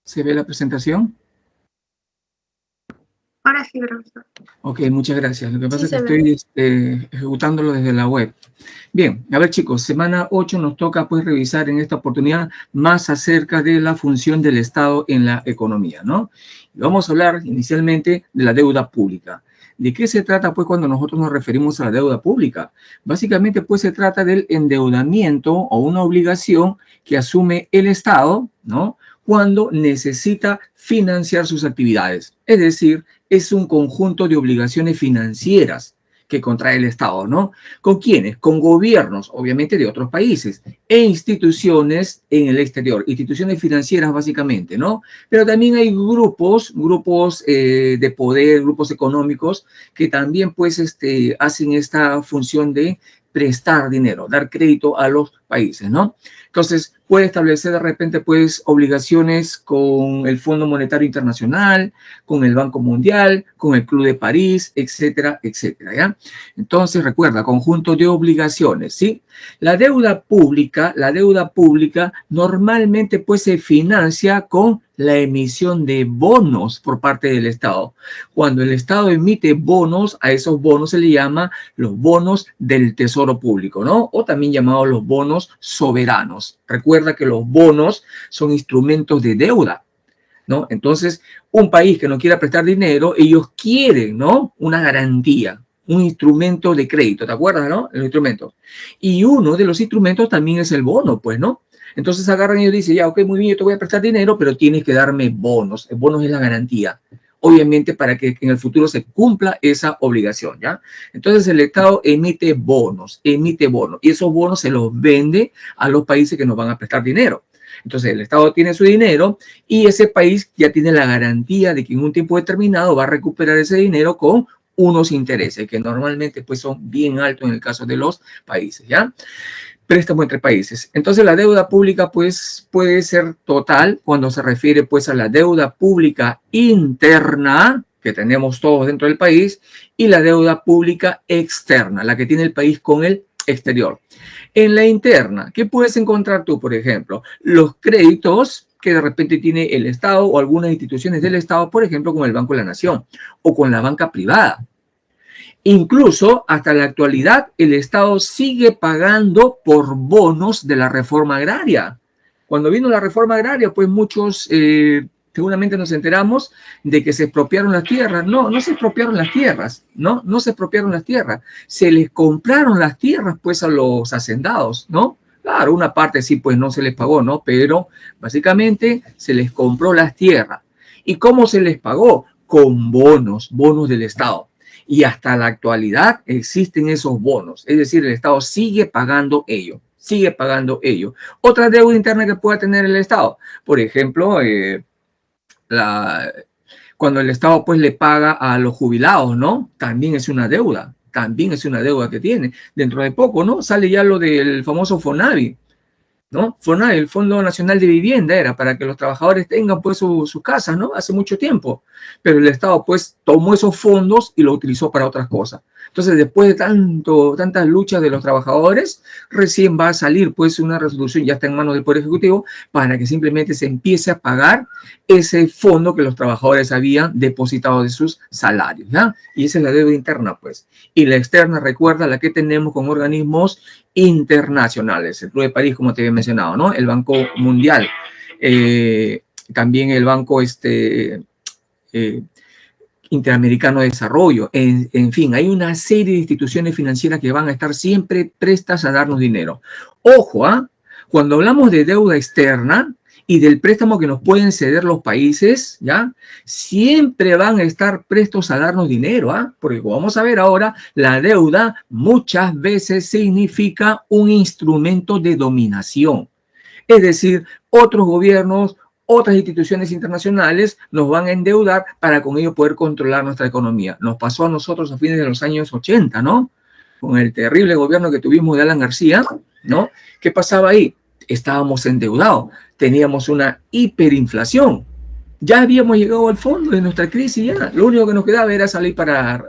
¿Se ve la presentación? Ahora sí, profesor. Ok, muchas gracias. Lo que pasa es que estoy ejecutándolo desde la web. Bien, a ver chicos, semana 8 nos toca pues revisar en esta oportunidad más acerca de la función del Estado en la economía, ¿no? Y vamos a hablar inicialmente de la deuda pública. ¿De qué se trata pues cuando nosotros nos referimos a la deuda pública? Básicamente pues se trata del endeudamiento o una obligación que asume el Estado, ¿no? Cuando necesita financiar sus actividades. Es decir, es un conjunto de obligaciones financieras que contrae el Estado, ¿no? ¿Con quiénes? Con gobiernos, obviamente, de otros países, e instituciones en el exterior, instituciones financieras básicamente, ¿no? Pero también hay grupos de poder, grupos económicos, que también, pues, hacen esta función de prestar dinero, dar crédito a los países, ¿no? Entonces, puede establecer de repente, pues, obligaciones con el Fondo Monetario Internacional, con el Banco Mundial, con el Club de París, etcétera, etcétera, ¿ya? Entonces, recuerda, conjunto de obligaciones, ¿sí? La deuda pública normalmente, pues, se financia con la emisión de bonos por parte del Estado. Cuando el Estado emite bonos, a esos bonos se le llama los bonos del Tesoro Público, ¿no? O también llamados los bonos soberanos. Recuerda que los bonos son instrumentos de deuda, ¿no? Entonces, un país que no quiera prestar dinero, ellos quieren, ¿no? Una garantía, un instrumento de crédito, ¿te acuerdas, no? El instrumento. Y uno de los instrumentos también es el bono, pues, ¿no? Entonces agarran y ellos dicen, ya, ok, muy bien, yo te voy a prestar dinero, pero tienes que darme bonos. El bono es la garantía, obviamente, para que en el futuro se cumpla esa obligación, ¿ya? Entonces el Estado emite bonos, y esos bonos se los vende a los países que nos van a prestar dinero. Entonces el Estado tiene su dinero y ese país ya tiene la garantía de que en un tiempo determinado va a recuperar ese dinero con unos intereses que normalmente pues son bien altos en el caso de los países, ¿ya? Préstamo entre países. Entonces la deuda pública pues puede ser total cuando se refiere pues a la deuda pública interna que tenemos todos dentro del país y la deuda pública externa, la que tiene el país con el exterior. En la interna, ¿qué puedes encontrar tú, por ejemplo? Los créditos que de repente tiene el Estado o algunas instituciones del Estado, por ejemplo, con el Banco de la Nación o con la banca privada. Incluso hasta la actualidad el Estado sigue pagando por bonos de la reforma agraria. Cuando vino la reforma agraria, pues muchos seguramente nos enteramos de que se expropiaron las tierras. No, no se expropiaron las tierras, ¿no? No se expropiaron las tierras. Se les compraron las tierras, pues, a los hacendados, ¿no? Claro, una parte sí, pues, no se les pagó, ¿no? Pero, básicamente, se les compró las tierras. ¿Y cómo se les pagó? Con bonos del Estado. Y hasta la actualidad existen esos bonos. Es decir, el Estado sigue pagando ello. Sigue pagando ello. Otra deuda interna que pueda tener el Estado. Por ejemplo, cuando el Estado pues le paga a los jubilados, ¿no? También es una deuda. También es una deuda que tiene. Dentro de poco, ¿no? Sale ya lo del famoso FONAVI, ¿no? FONAVI, el Fondo Nacional de Vivienda, era para que los trabajadores tengan pues sus casas, ¿no? Hace mucho tiempo. Pero el Estado pues tomó esos fondos y lo utilizó para otras cosas. Entonces, después de tantas luchas de los trabajadores, recién va a salir pues una resolución, ya está en manos del Poder Ejecutivo, para que simplemente se empiece a pagar ese fondo que los trabajadores habían depositado de sus salarios, ¿ya? Y esa es la deuda interna, pues. Y la externa, recuerda, la que tenemos con organismos internacionales, el Club de París, como te había mencionado, ¿no? El Banco Mundial, también el Banco Interamericano de Desarrollo, en fin, hay una serie de instituciones financieras que van a estar siempre prestas a darnos dinero. Ojo, cuando hablamos de deuda externa y del préstamo que nos pueden ceder los países, ¿ya? Siempre van a estar prestos a darnos dinero, porque como vamos a ver ahora, la deuda muchas veces significa un instrumento de dominación. Es decir, otros gobiernos, otras instituciones internacionales nos van a endeudar para con ello poder controlar nuestra economía. Nos pasó a nosotros a fines de los años 80, ¿no? Con el terrible gobierno que tuvimos de Alan García, ¿no? ¿Qué pasaba ahí? Estábamos endeudados, teníamos una hiperinflación. Ya habíamos llegado al fondo de nuestra crisis, ya. Lo único que nos quedaba era salir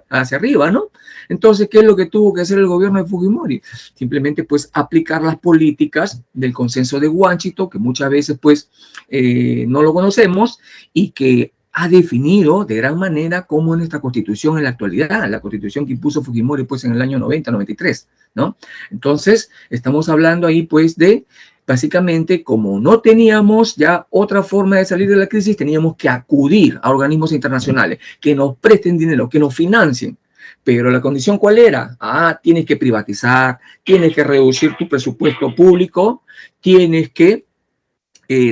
hacia arriba, ¿no? Entonces, ¿qué es lo que tuvo que hacer el gobierno de Fujimori? Simplemente, pues, aplicar las políticas del consenso de Washington, que muchas veces, pues, no lo conocemos y que ha definido de gran manera cómo es nuestra constitución en la actualidad, la constitución que impuso Fujimori, pues, en el año 90, 93, ¿no? Entonces, estamos hablando ahí, pues, de básicamente, como no teníamos ya otra forma de salir de la crisis, teníamos que acudir a organismos internacionales que nos presten dinero, que nos financien. Pero la condición, ¿cuál era? Tienes que privatizar, tienes que reducir tu presupuesto público, tienes que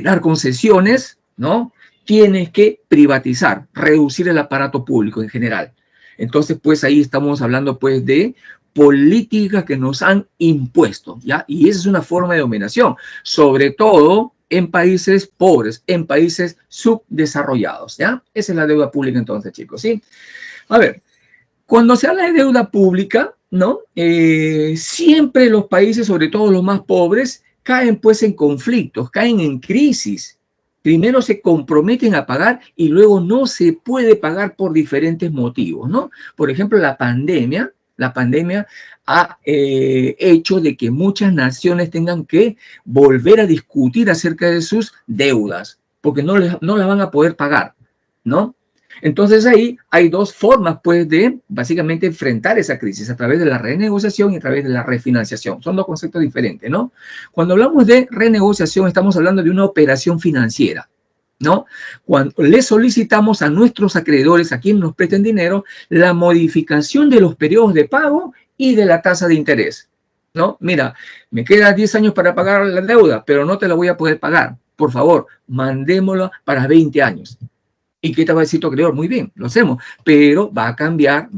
dar concesiones, ¿no? Tienes que privatizar, reducir el aparato público en general. Entonces, pues ahí estamos hablando, pues, de políticas que nos han impuesto, ¿ya? Y esa es una forma de dominación, sobre todo en países pobres, en países subdesarrollados, ¿ya? Esa es la deuda pública entonces, chicos, ¿sí? A ver, cuando se habla de deuda pública, ¿no? Siempre los países, sobre todo los más pobres, caen pues en conflictos, caen en crisis. Primero se comprometen a pagar y luego no se puede pagar por diferentes motivos, ¿no? Por ejemplo, la pandemia ha hecho de que muchas naciones tengan que volver a discutir acerca de sus deudas, porque no las van a poder pagar, ¿no? Entonces ahí hay dos formas, pues, de básicamente enfrentar esa crisis, a través de la renegociación y a través de la refinanciación. Son dos conceptos diferentes, ¿no? Cuando hablamos de renegociación, estamos hablando de una operación financiera, ¿no? Cuando le solicitamos a nuestros acreedores, a quienes nos presten dinero, la modificación de los periodos de pago y de la tasa de interés, ¿no? Mira, me queda 10 años para pagar la deuda, pero no te la voy a poder pagar. Por favor, mandémoslo para 20 años. ¿Y qué te va a decir tu acreedor? Muy bien, lo hacemos, pero va a cambiar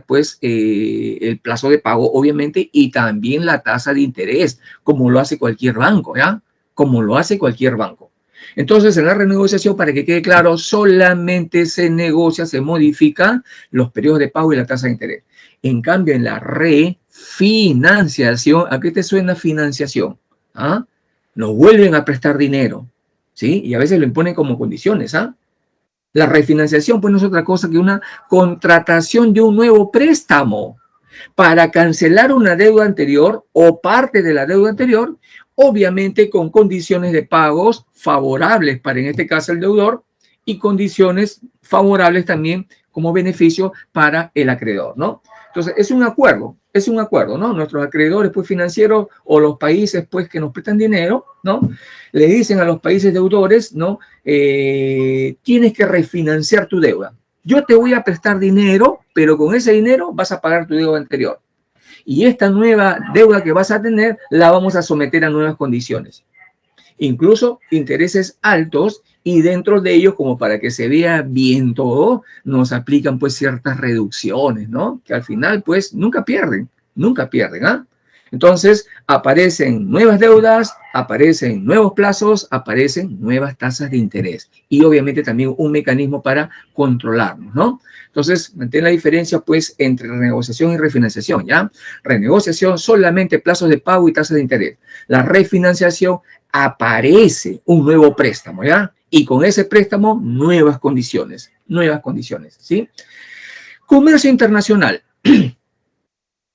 pues el plazo de pago, obviamente, y también la tasa de interés, como lo hace cualquier banco, ¿ya? Como lo hace cualquier banco. Entonces, en la renegociación, para que quede claro, solamente se negocia, se modifica los periodos de pago y la tasa de interés. En cambio, en la refinanciación, ¿a qué te suena financiación? ¿Ah? Nos vuelven a prestar dinero, ¿sí? Y a veces lo imponen como condiciones, ¿ah? La refinanciación, pues, no es otra cosa que una contratación de un nuevo préstamo para cancelar una deuda anterior o parte de la deuda anterior, obviamente con condiciones de pagos favorables para, en este caso, el deudor, y condiciones favorables también como beneficio para el acreedor, ¿no? Entonces, es un acuerdo, ¿no? Nuestros acreedores, pues, financieros, o los países, pues, que nos prestan dinero, ¿no? Le dicen a los países deudores, ¿no? Tienes que refinanciar tu deuda. Yo te voy a prestar dinero, pero con ese dinero vas a pagar tu deuda anterior. Y esta nueva deuda que vas a tener, la vamos a someter a nuevas condiciones. Incluso intereses altos, y dentro de ellos, como para que se vea bien todo, nos aplican pues ciertas reducciones, ¿no? Que al final pues nunca pierden, ¿ah? Entonces aparecen nuevas deudas, aparecen nuevos plazos, aparecen nuevas tasas de interés y obviamente también un mecanismo para controlarnos, ¿no? Entonces, mantén la diferencia, pues, entre renegociación y refinanciación, ¿ya? Renegociación, solamente plazos de pago y tasas de interés. La refinanciación, aparece un nuevo préstamo, ¿ya? Y con ese préstamo, nuevas condiciones, ¿sí? Comercio internacional.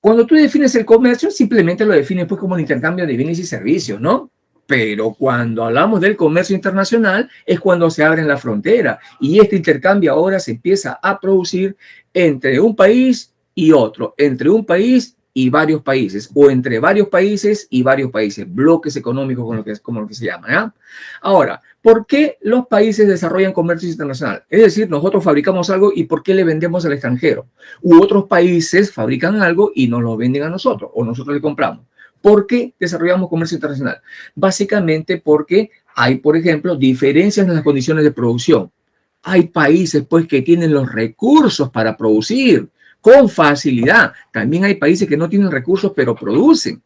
Cuando tú defines el comercio, simplemente lo defines, pues, como el intercambio de bienes y servicios, ¿no? Pero cuando hablamos del comercio internacional es cuando se abren la frontera y este intercambio ahora se empieza a producir entre un país y otro, entre un país y varios países, o entre varios países y varios países, bloques económicos como lo que se llama, ¿ya? Ahora, ¿por qué los países desarrollan comercio internacional? Es decir, nosotros fabricamos algo y ¿por qué le vendemos al extranjero? U otros países fabrican algo y nos lo venden a nosotros, o nosotros le compramos. ¿Por qué desarrollamos comercio internacional? Básicamente porque hay, por ejemplo, diferencias en las condiciones de producción. Hay países, pues, que tienen los recursos para producir con facilidad. También hay países que no tienen recursos, pero producen,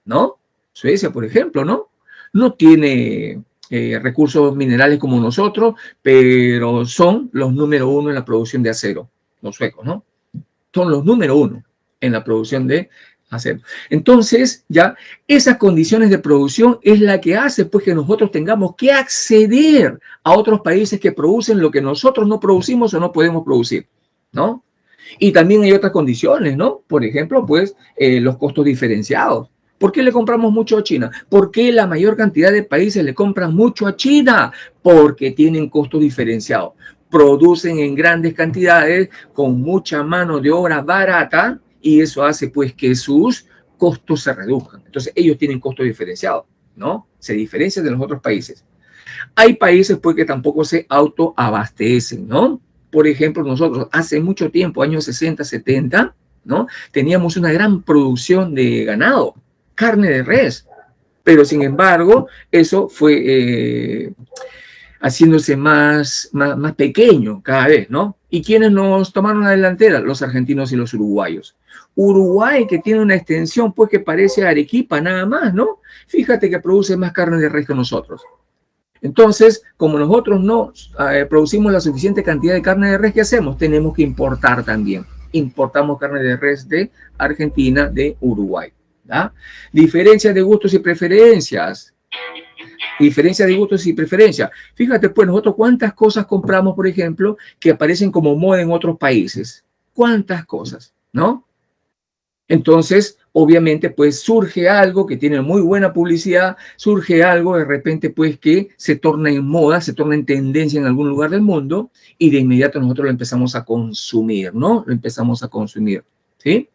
¿no? Suecia, por ejemplo, ¿no? No tiene recursos minerales como nosotros, pero son los número uno en la producción de acero, los suecos, ¿no? Son los número uno en la producción de hacer. Entonces, ya, esas condiciones de producción es la que hace pues que nosotros tengamos que acceder a otros países que producen lo que nosotros no producimos o no podemos producir, ¿no? Y también hay otras condiciones, ¿no? Por ejemplo, pues, los costos diferenciados. ¿Por qué le compramos mucho a China? ¿Por qué la mayor cantidad de países le compran mucho a China? Porque tienen costos diferenciados. Producen en grandes cantidades con mucha mano de obra barata y eso hace pues que sus costos se reduzcan. Entonces ellos tienen costos diferenciados, ¿no? Se diferencian de los otros países. Hay países pues que tampoco se autoabastecen, ¿no? Por ejemplo, nosotros hace mucho tiempo, años 60, 70, ¿no? Teníamos una gran producción de ganado, carne de res, pero sin embargo eso fue haciéndose más pequeño cada vez, ¿no? ¿Y quiénes nos tomaron la delantera? Los argentinos y los uruguayos. Uruguay, que tiene una extensión, pues, que parece Arequipa nada más, ¿no? Fíjate que produce más carne de res que nosotros. Entonces, como nosotros no producimos la suficiente cantidad de carne de res, ¿qué hacemos? Tenemos que importar también. Importamos carne de res de Argentina, de Uruguay, ¿ya? Diferencias de gustos y preferencias. Diferencia de gustos y preferencias. Fíjate, pues, nosotros cuántas cosas compramos, por ejemplo, que aparecen como moda en otros países. ¿Cuántas cosas? ¿No? Entonces, obviamente, pues, surge algo que tiene muy buena publicidad, surge algo de repente, pues, que se torna en moda, se torna en tendencia en algún lugar del mundo y de inmediato nosotros lo empezamos a consumir, ¿no? Lo empezamos a consumir, ¿sí?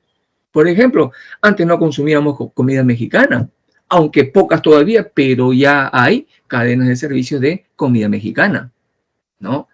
Por ejemplo, antes no consumíamos comida mexicana, aunque pocas todavía, pero ya hay cadenas de servicios de comida mexicana, ¿no?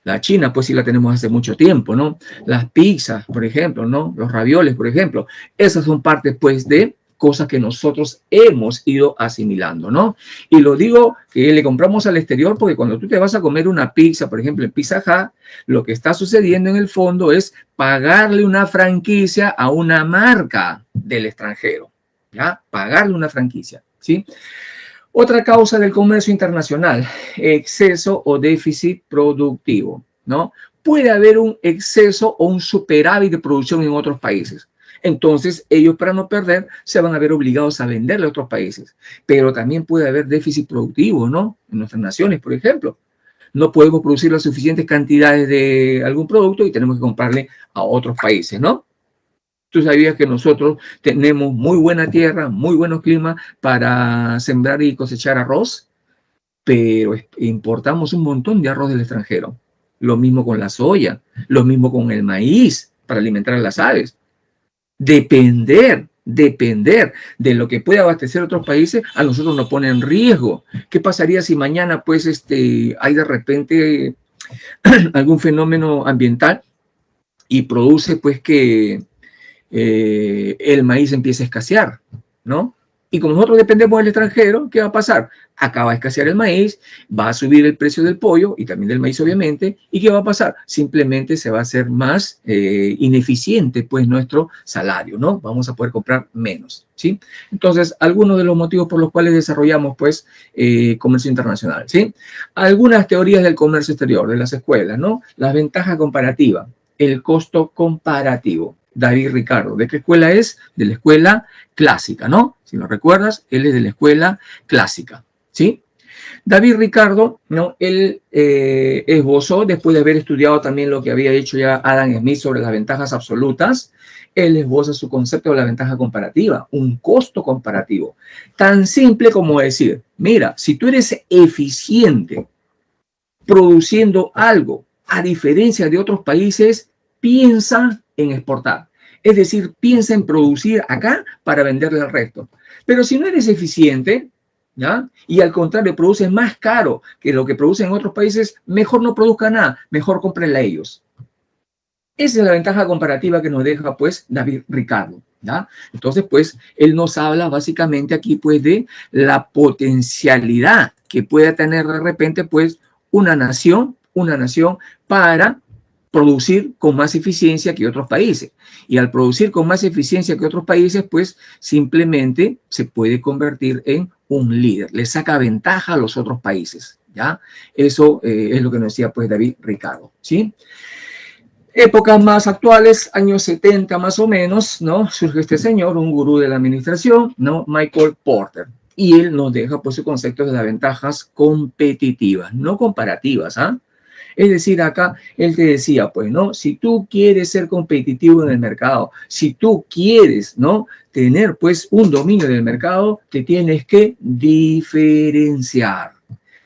La china, pues sí la tenemos hace mucho tiempo, ¿no? Las pizzas, por ejemplo, ¿no? Los ravioles, por ejemplo. Esas son partes, pues, de cosas que nosotros hemos ido asimilando, ¿no? Y lo digo que le compramos al exterior porque cuando tú te vas a comer una pizza, por ejemplo, en Pizza Hut, lo que está sucediendo en el fondo es pagarle una franquicia a una marca del extranjero, ¿ya? Pagarle una franquicia, ¿sí? Otra causa del comercio internacional, exceso o déficit productivo, ¿no? Puede haber un exceso o un superávit de producción en otros países. Entonces, ellos para no perder se van a ver obligados a venderle a otros países. Pero también puede haber déficit productivo, ¿no? En nuestras naciones, por ejemplo. No podemos producir las suficientes cantidades de algún producto y tenemos que comprarle a otros países, ¿no? Tú sabías que nosotros tenemos muy buena tierra, muy buenos climas para sembrar y cosechar arroz, pero importamos un montón de arroz del extranjero. Lo mismo con la soya, lo mismo con el maíz para alimentar a las aves. Depender de lo que puede abastecer otros países, a nosotros nos pone en riesgo. ¿Qué pasaría si mañana, pues, hay de repente algún fenómeno ambiental y produce, pues, que el maíz empieza a escasear, ¿no? Y como nosotros dependemos del extranjero, ¿qué va a pasar? Acaba de escasear el maíz, va a subir el precio del pollo y también del maíz, obviamente. ¿Y qué va a pasar? Simplemente se va a hacer más ineficiente, pues, nuestro salario, ¿no? Vamos a poder comprar menos, ¿sí? Entonces, algunos de los motivos por los cuales desarrollamos, pues, comercio internacional, ¿sí? Algunas teorías del comercio exterior, de las escuelas, ¿no? La ventaja comparativa, el costo comparativo. David Ricardo. ¿De qué escuela es? De la escuela clásica, ¿no? Si lo recuerdas, él es de la escuela clásica, ¿sí? David Ricardo, ¿no? Él esbozó, después de haber estudiado también lo que había hecho ya Adam Smith sobre las ventajas absolutas, él esboza su concepto de la ventaja comparativa, un costo comparativo. Tan simple como decir, mira, si tú eres eficiente produciendo algo, a diferencia de otros países, piensa en exportar. Es decir, piensa en producir acá para venderle al resto. Pero si no eres eficiente, ¿ya? Y al contrario, produces más caro que lo que producen en otros países, mejor no produzca nada, mejor cómprenla a ellos. Esa es la ventaja comparativa que nos deja, pues, David Ricardo, ¿ya? Entonces, pues, él nos habla básicamente aquí, pues, de la potencialidad que pueda tener de repente, pues, una nación para producir con más eficiencia que otros países. Y al producir con más eficiencia que otros países, pues simplemente se puede convertir en un líder. Le saca ventaja a los otros países, ¿ya? Eso es lo que nos decía, pues, David Ricardo, ¿sí? Épocas más actuales, años 70 más o menos, ¿no? Surge este señor, un gurú de la administración, ¿no? Michael Porter. Y él nos deja pues su concepto de las ventajas competitivas, no comparativas, ¿ah? Es decir, acá él te decía, pues, ¿no? Si tú quieres ser competitivo en el mercado, si tú quieres, ¿no? Tener, pues, un dominio del mercado, te tienes que diferenciar.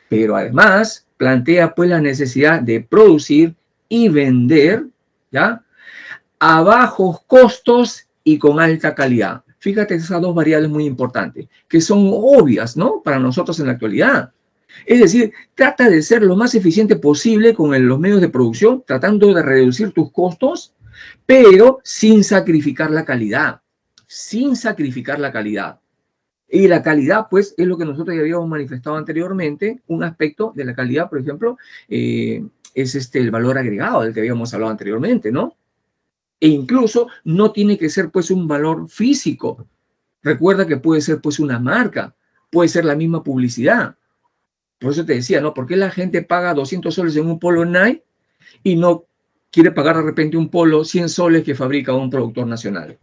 Pero además plantea, pues, la necesidad de producir y vender, ¿ya? A bajos costos y con alta calidad. Fíjate esas dos variables muy importantes, que son obvias, ¿no? Para nosotros en la actualidad. Es decir, trata de ser lo más eficiente posible con los medios de producción, tratando de reducir tus costos, pero sin sacrificar la calidad. Sin sacrificar la calidad. Y la calidad, pues, es lo que nosotros ya habíamos manifestado anteriormente. Un aspecto de la calidad, por ejemplo, es el valor agregado del que habíamos hablado anteriormente, ¿no? E incluso no tiene que ser, pues, un valor físico. Recuerda que puede ser, pues, una marca, puede ser la misma publicidad. Por eso te decía, ¿no? ¿Por qué la gente paga 200 soles en un polo Nike y no quiere pagar de repente un polo 100 soles que fabrica un productor nacional?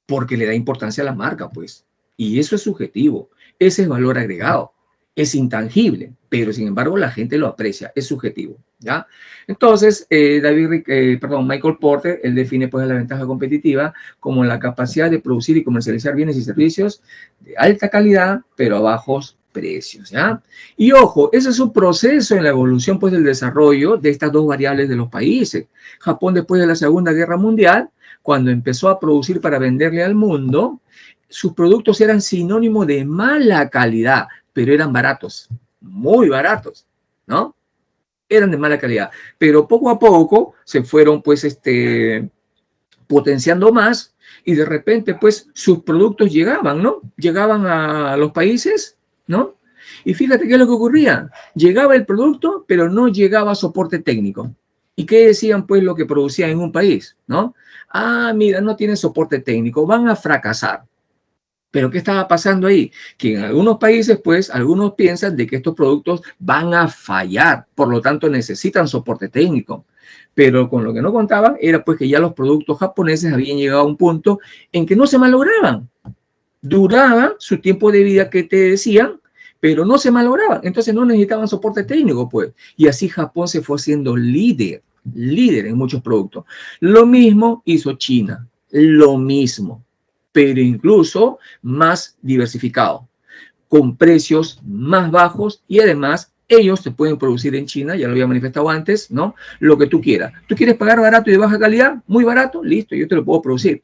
Porque le da importancia a la marca, pues. Y eso es subjetivo. Ese es valor agregado. Es intangible, pero sin embargo la gente lo aprecia. Es subjetivo, ¿ya? Entonces, Michael Porter, él define pues la ventaja competitiva como la capacidad de producir y comercializar bienes y servicios de alta calidad, pero a bajos precios, ¿ya? Y ojo, ese es un proceso en la evolución pues del desarrollo de estas dos variables de los países. Japón después de la Segunda Guerra Mundial, cuando empezó a producir para venderle al mundo, sus productos eran sinónimo de mala calidad, pero eran baratos, muy baratos, ¿no? Eran de mala calidad, pero poco a poco se fueron pues potenciando más y de repente pues sus productos llegaban, ¿no? Llegaban a los países, ¿no? Y fíjate qué es lo que ocurría. Llegaba el producto, pero no llegaba soporte técnico. ¿Y qué decían pues lo que producían en un país, ¿no? Ah, mira, no tienen soporte técnico, van a fracasar. Pero ¿qué estaba pasando ahí? Que en algunos países, pues, algunos piensan de que estos productos van a fallar, por lo tanto necesitan soporte técnico. Pero con lo que no contaban era pues que ya los productos japoneses habían llegado a un punto en que no se malograban. Duraban su tiempo de vida que te decían, pero no se malograban. Entonces no necesitaban soporte técnico, pues. Y así Japón se fue haciendo líder en muchos productos. Lo mismo hizo China, lo mismo, pero incluso más diversificado, con precios más bajos y además ellos te pueden producir en China, ya lo había manifestado antes, ¿no? Lo que tú quieras. ¿Tú quieres pagar barato y de baja calidad? Muy barato, listo, yo te lo puedo producir.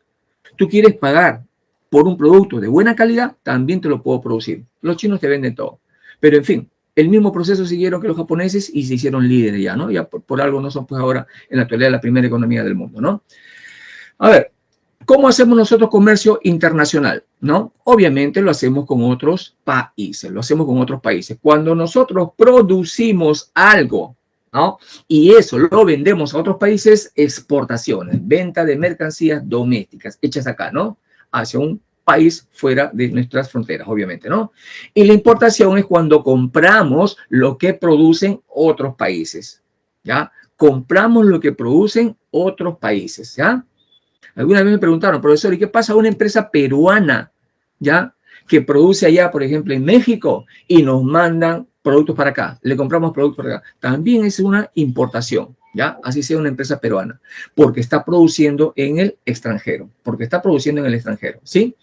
¿Tú quieres pagar por un producto de buena calidad? También te lo puedo producir. Los chinos te venden todo. Pero en fin, el mismo proceso siguieron que los japoneses y se hicieron líderes ya, ¿no? Ya por algo no son pues ahora en la actualidad la primera economía del mundo, ¿no? A ver, ¿cómo hacemos nosotros comercio internacional? ¿No? Obviamente lo hacemos con otros países, Cuando nosotros producimos algo, ¿no? Y eso lo vendemos a otros países, exportaciones, venta de mercancías domésticas hechas acá, ¿no? Hacia un país fuera de nuestras fronteras, obviamente, ¿no? Y la importación es cuando compramos lo que producen otros países, ¿ya? Compramos lo que producen otros países, ¿ya? Alguna vez me preguntaron, profesor, ¿y qué pasa a una empresa peruana, ya, que produce allá, por ejemplo, en México y nos mandan productos para acá? Le compramos productos para acá. También es una importación, ya, así sea una empresa peruana, porque está produciendo en el extranjero, ¿sí?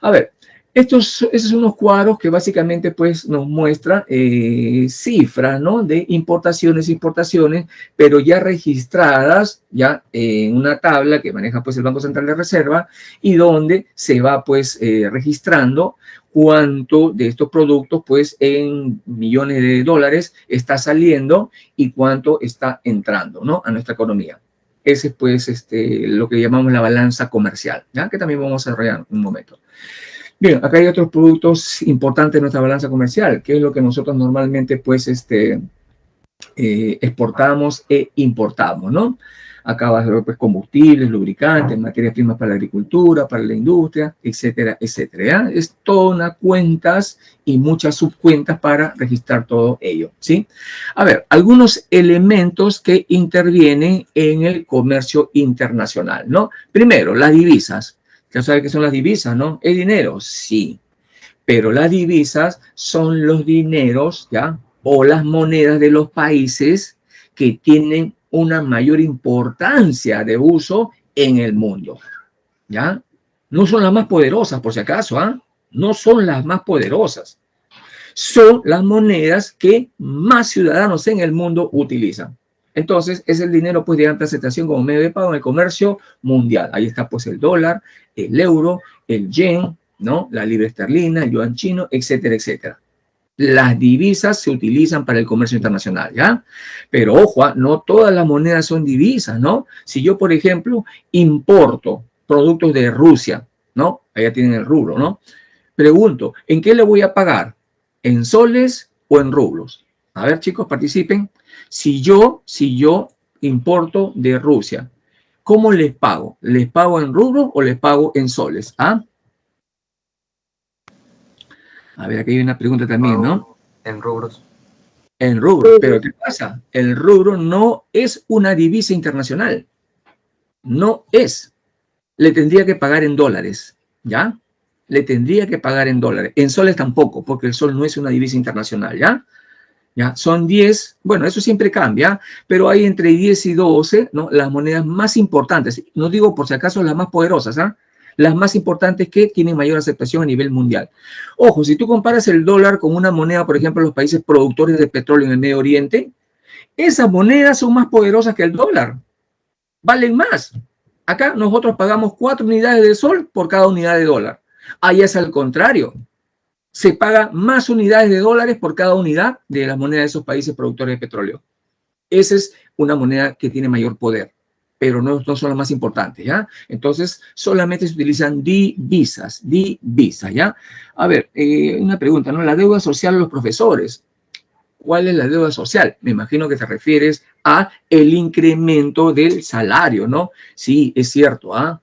A ver, esos son unos cuadros que básicamente pues nos muestran cifras, ¿no? De importaciones, pero ya registradas ya en una tabla que maneja pues el Banco Central de Reserva y donde se va pues registrando cuánto de estos productos pues en millones de dólares está saliendo y cuánto está entrando, ¿no? A nuestra economía. Ese es pues lo que llamamos la balanza comercial, ¿ya? Que también vamos a desarrollar en un momento. Bien, acá hay otros productos importantes en nuestra balanza comercial, que es lo que nosotros normalmente pues exportamos e importamos, ¿no? Acá va a ser pues, combustibles, lubricantes, materias primas para la agricultura, para la industria, etcétera, etcétera. ¿Ya? Es toda una cuentas y muchas subcuentas para registrar todo ello, ¿sí? A ver, algunos elementos que intervienen en el comercio internacional, ¿no? Primero, las divisas. Ya saben qué son las divisas, ¿no? ¿El dinero? Sí. Pero las divisas son los dineros, ¿ya? O las monedas de los países que tienen una mayor importancia de uso en el mundo, ¿ya? No son las más poderosas, por si acaso, ¿ah? No son las más poderosas. Son las monedas que más ciudadanos en el mundo utilizan. Entonces, es el dinero pues, de amplia aceptación como medio de pago en el comercio mundial. Ahí está pues el dólar, el euro, el yen, ¿no? La libra esterlina, el yuan chino, etcétera, etcétera. Las divisas se utilizan para el comercio internacional, ¿ya? Pero ojo, no todas las monedas son divisas, ¿no? Si yo, por ejemplo, importo productos de Rusia, ¿no? Allá tienen el rublo, ¿no? Pregunto, ¿en qué le voy a pagar? ¿En soles o en rublos? A ver, chicos, participen. Si yo importo de Rusia, ¿cómo les pago? ¿Les pago en rublos o les pago en soles? ¿Ah? A ver, aquí hay una pregunta también, ¿no? En rubros. En rubros, pero ¿qué pasa? El rubro no es una divisa internacional. No es. Le tendría que pagar en dólares, ¿ya? Le tendría que pagar en dólares. En soles tampoco, porque el sol no es una divisa internacional, ¿ya? ¿Ya? Son 10, bueno, eso siempre cambia, pero hay entre 10 y 12, ¿no? Las monedas más importantes. No digo por si acaso las más poderosas, ¿ah? Las más importantes que tienen mayor aceptación a nivel mundial. Ojo, si tú comparas el dólar con una moneda, por ejemplo, los países productores de petróleo en el Medio Oriente, esas monedas son más poderosas que el dólar. Valen más. Acá nosotros pagamos 4 unidades de sol por cada unidad de dólar. Allá es al contrario. Se paga más unidades de dólares por cada unidad de las monedas de esos países productores de petróleo. Esa es una moneda que tiene mayor poder, pero no son las más importantes, ¿ya? Entonces, solamente se utilizan divisas, ¿ya? A ver, una pregunta, ¿no? La deuda social de los profesores. ¿Cuál es la deuda social? Me imagino que te refieres a el incremento del salario, ¿no? Sí, es cierto, ¿ah?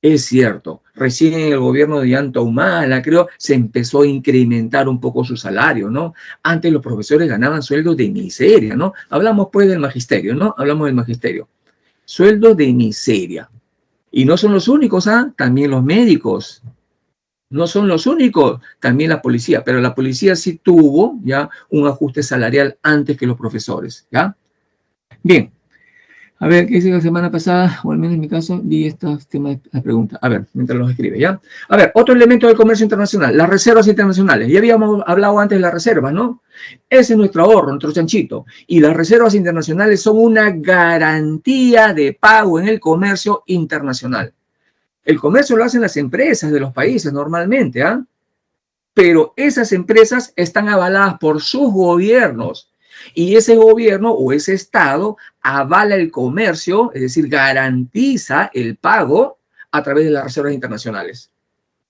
Es cierto. Recién en el gobierno de Ollanta Humala, creo, se empezó a incrementar un poco su salario, ¿no? Antes los profesores ganaban sueldos de miseria, ¿no? Hablamos pues del magisterio, ¿no? Hablamos del magisterio. Sueldos de miseria. Y no son los únicos, ¿ah? También los médicos. No son los únicos, también la policía, pero la policía sí tuvo ya un ajuste salarial antes que los profesores, ¿ya? Bien, a ver, ¿qué hice la semana pasada? O al menos en mi caso, vi estos temas de preguntas. A ver, mientras los escribe, ¿ya? A ver, otro elemento del comercio internacional, las reservas internacionales. Ya habíamos hablado antes de las reservas, ¿no? Ese es nuestro ahorro, nuestro chanchito. Y las reservas internacionales son una garantía de pago en el comercio internacional. El comercio lo hacen las empresas de los países normalmente, ¿ah? Pero esas empresas están avaladas por sus gobiernos y ese gobierno o ese estado avala el comercio, es decir, garantiza el pago a través de las reservas internacionales,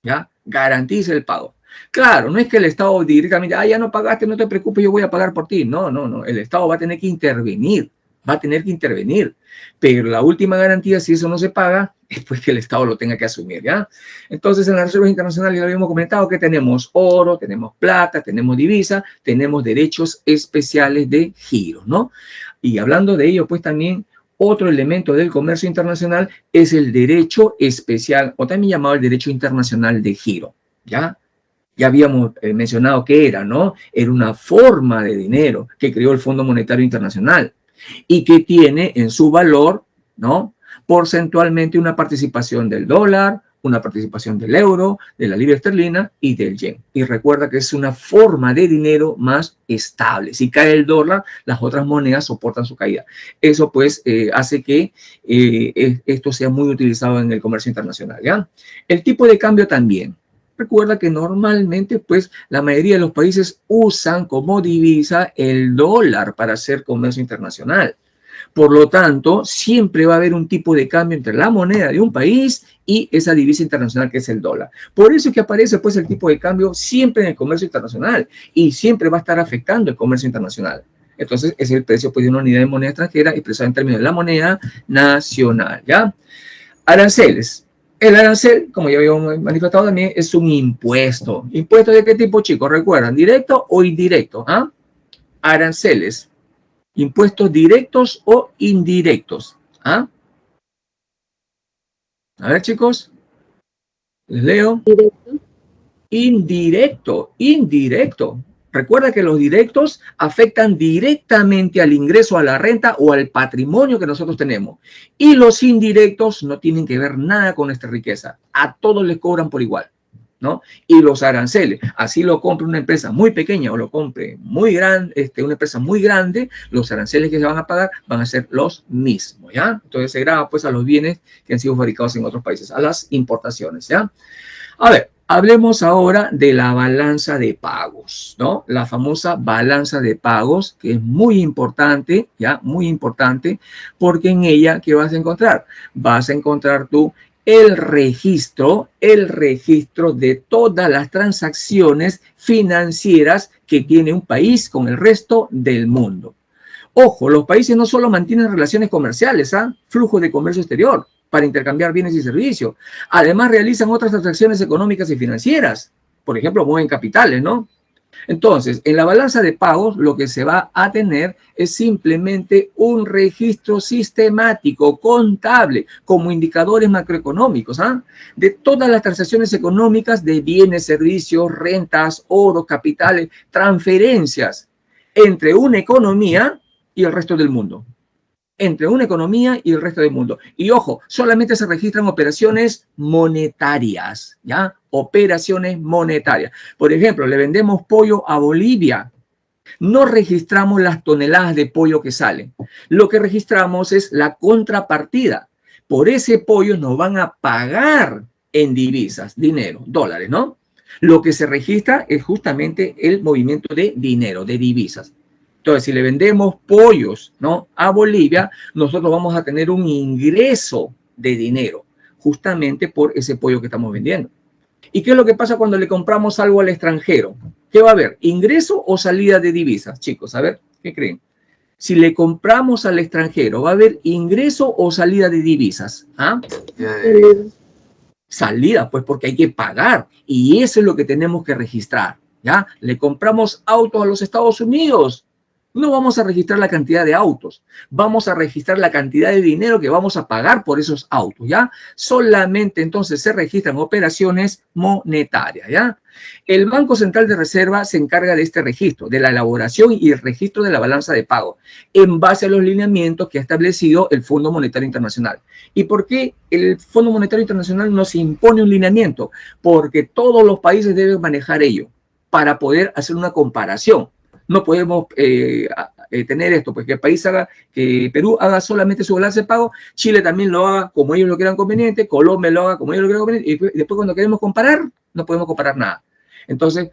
¿ya? Garantiza el pago. Claro, no es que el estado directamente, ya no pagaste, no te preocupes, yo voy a pagar por ti. No, no, no, el estado va a tener que intervenir. Va a tener que intervenir, pero la última garantía, si eso no se paga, es pues que el Estado lo tenga que asumir, ¿ya? Entonces, en las reservas internacionales ya habíamos comentado que tenemos oro, tenemos plata, tenemos divisa, tenemos derechos especiales de giro, ¿no? Y hablando de ello, pues también otro elemento del comercio internacional es el derecho especial, o también llamado el derecho internacional de giro, ¿ya? Ya habíamos mencionado que era, ¿no? Era una forma de dinero que creó el Fondo Monetario Internacional y que tiene en su valor, ¿no? Porcentualmente una participación del dólar, una participación del euro, de la libra esterlina y del yen. Y recuerda que es una forma de dinero más estable. Si cae el dólar, las otras monedas soportan su caída. Eso pues hace que esto sea muy utilizado en el comercio internacional, ¿ya? El tipo de cambio también. Recuerda que normalmente, pues, la mayoría de los países usan como divisa el dólar para hacer comercio internacional. Por lo tanto, siempre va a haber un tipo de cambio entre la moneda de un país y esa divisa internacional que es el dólar. Por eso es que aparece, pues, el tipo de cambio siempre en el comercio internacional y siempre va a estar afectando el comercio internacional. Entonces, es el precio pues, de una unidad de moneda extranjera expresado en términos de la moneda nacional, ¿ya? Aranceles. El arancel, como ya habíamos manifestado también, es un impuesto. ¿Impuesto de qué tipo, chicos? ¿Recuerdan? ¿Directo o indirecto? ¿Ah? Aranceles. ¿Impuestos directos o indirectos? ¿Ah? A ver, chicos. Les leo. Directo. Indirecto, indirecto. Recuerda que los directos afectan directamente al ingreso, a la renta o al patrimonio que nosotros tenemos. Y los indirectos no tienen que ver nada con nuestra riqueza. A todos les cobran por igual, ¿no? Y los aranceles, así lo compre una empresa muy pequeña o lo compre muy grande, una empresa muy grande, los aranceles que se van a pagar van a ser los mismos, ¿ya? Entonces se grava pues a los bienes que han sido fabricados en otros países, a las importaciones, ¿ya? A ver, hablemos ahora de la balanza de pagos, ¿no? La famosa balanza de pagos, que es muy importante, ¿ya? Muy importante, porque en ella, ¿qué vas a encontrar? Vas a encontrar tú el registro de todas las transacciones financieras que tiene un país con el resto del mundo. Ojo, los países no solo mantienen relaciones comerciales, flujo de comercio exterior para intercambiar bienes y servicios. Además, realizan otras transacciones económicas y financieras. Por ejemplo, mueven capitales, ¿no? Entonces, en la balanza de pagos, lo que se va a tener es simplemente un registro sistemático, contable, como indicadores macroeconómicos, de todas las transacciones económicas de bienes, servicios, rentas, oro, capitales, transferencias entre una economía y el resto del mundo. Entre una economía y el resto del mundo. Y ojo, solamente se registran operaciones monetarias, ¿ya? Operaciones monetarias. Por ejemplo, le vendemos pollo a Bolivia. No registramos las toneladas de pollo que salen. Lo que registramos es la contrapartida. Por ese pollo nos van a pagar en divisas, dinero, dólares, ¿no? Lo que se registra es justamente el movimiento de dinero, de divisas. Entonces, si le vendemos pollos, ¿no?, a Bolivia, nosotros vamos a tener un ingreso de dinero, justamente por ese pollo que estamos vendiendo. ¿Y qué es lo que pasa cuando le compramos algo al extranjero? ¿Qué va a haber? ¿Ingreso o salida de divisas? Chicos, a ver, ¿qué creen? Si le compramos al extranjero, ¿va a haber ingreso o salida de divisas? ¿Ah? Salida, pues porque hay que pagar. Y eso es lo que tenemos que registrar, ¿ya? Le compramos autos a los Estados Unidos. No vamos a registrar la cantidad de autos, vamos a registrar la cantidad de dinero que vamos a pagar por esos autos, ¿ya? Solamente entonces se registran operaciones monetarias, ¿ya? El Banco Central de Reserva se encarga de este registro, de la elaboración y el registro de la balanza de pago, en base a los lineamientos que ha establecido el Fondo Monetario Internacional. ¿Y por qué el Fondo Monetario Internacional nos impone un lineamiento? Porque todos los países deben manejar ello para poder hacer una comparación. No podemos tener esto, pues que el país haga, que Perú haga solamente su balance de pago, Chile también lo haga como ellos lo quieran conveniente, Colombia lo haga como ellos lo quieran conveniente, y después cuando queremos comparar, no podemos comparar nada. Entonces,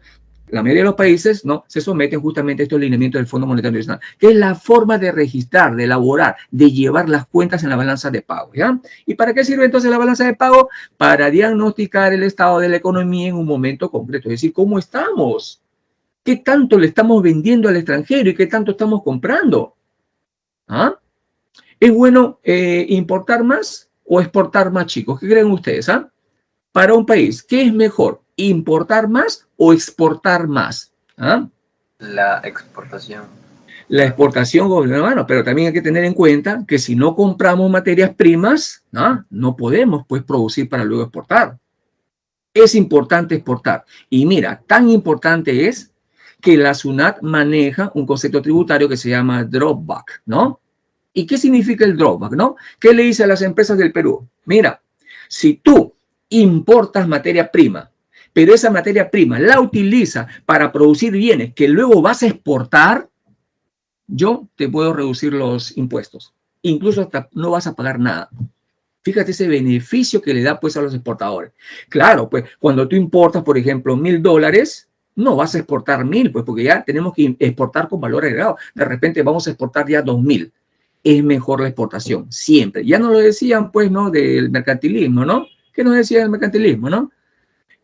la mayoría de los países, ¿no?, se someten justamente a estos lineamientos del Fondo Monetario Internacional, que es la forma de registrar, de elaborar, de llevar las cuentas en la balanza de pago, ¿ya? ¿Y para qué sirve entonces la balanza de pago? Para diagnosticar el estado de la economía en un momento concreto, es decir, ¿cómo estamos? ¿Qué tanto le estamos vendiendo al extranjero y qué tanto estamos comprando? ¿Ah? ¿Es bueno importar más o exportar más, chicos? ¿Qué creen ustedes? Para un país, ¿qué es mejor? ¿Importar más o exportar más? La exportación. La exportación, bueno, pero también hay que tener en cuenta que si no compramos materias primas, no podemos pues producir para luego exportar. Es importante exportar. Y mira, tan importante es que la SUNAT maneja un concepto tributario que se llama drawback, ¿no? ¿Y qué significa el drawback, no? ¿Qué le dice a las empresas del Perú? Mira, si tú importas materia prima, pero esa materia prima la utilizas para producir bienes que luego vas a exportar, yo te puedo reducir los impuestos. Incluso hasta no vas a pagar nada. Fíjate ese beneficio que le da pues a los exportadores. Claro, pues cuando tú importas, por ejemplo, $1,000, no vas a exportar 1,000, pues porque ya tenemos que exportar con valor agregado. De repente vamos a exportar ya 2,000. Es mejor la exportación, siempre. Ya nos lo decían, pues, ¿no?, del mercantilismo, ¿no? ¿Qué nos decía del mercantilismo, no?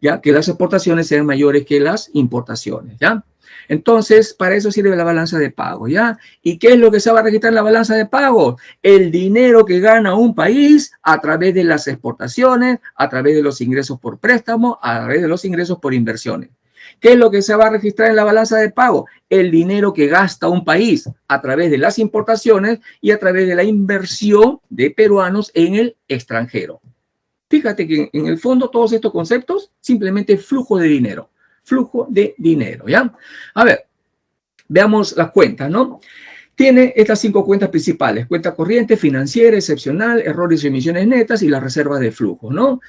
¿ya? Que las exportaciones sean mayores que las importaciones, ¿ya? Entonces, para eso sirve la balanza de pago, ¿ya? ¿Y qué es lo que se va a registrar en la balanza de pago? El dinero que gana un país a través de las exportaciones, a través de los ingresos por préstamo, a través de los ingresos por inversiones. ¿Qué es lo que se va a registrar en la balanza de pago? El dinero que gasta un país a través de las importaciones y a través de la inversión de peruanos en el extranjero. Fíjate que en el fondo todos estos conceptos simplemente flujo de dinero. Flujo de dinero, ¿ya? A ver, veamos las cuentas, ¿no? Tiene estas 5 cuentas principales: cuenta corriente, financiera, excepcional, errores y emisiones netas y las reservas de flujo, ¿no?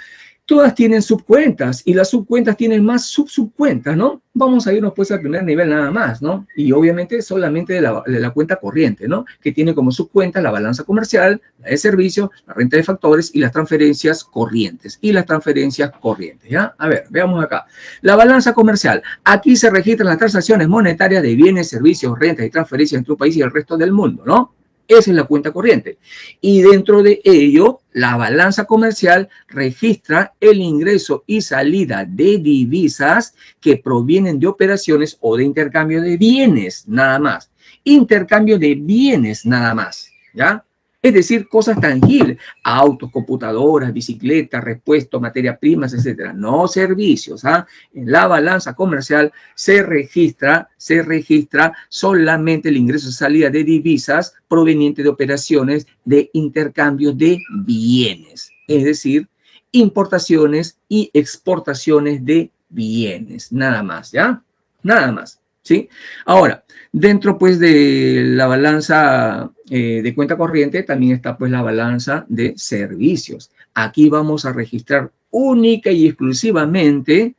Todas tienen subcuentas y las subcuentas tienen más subcuentas, ¿no? Vamos a irnos pues al primer nivel nada más, ¿no? Y obviamente solamente de la cuenta corriente, ¿no? Que tiene como subcuenta la balanza comercial, la de servicios, la renta de factores y las transferencias corrientes. ¿Ya? A ver, veamos acá. La balanza comercial. Aquí se registran las transacciones monetarias de bienes, servicios, rentas y transferencias entre un país y el resto del mundo, ¿no? Esa es la cuenta corriente. Y dentro de ello, la balanza comercial registra el ingreso y salida de divisas que provienen de operaciones o de intercambio de bienes, nada más. Intercambio de bienes, nada más, ¿ya? Es decir, cosas tangibles: autos, computadoras, bicicletas, repuestos, materias primas, etcétera. No servicios, ¿ah? En la balanza comercial se registra solamente el ingreso y salida de divisas provenientes de operaciones de intercambio de bienes. Es decir, importaciones y exportaciones de bienes, nada más, ¿ya? Nada más, ¿sí? Ahora, dentro pues de la balanza de cuenta corriente también está pues la balanza de servicios. Aquí vamos a registrar única y exclusivamente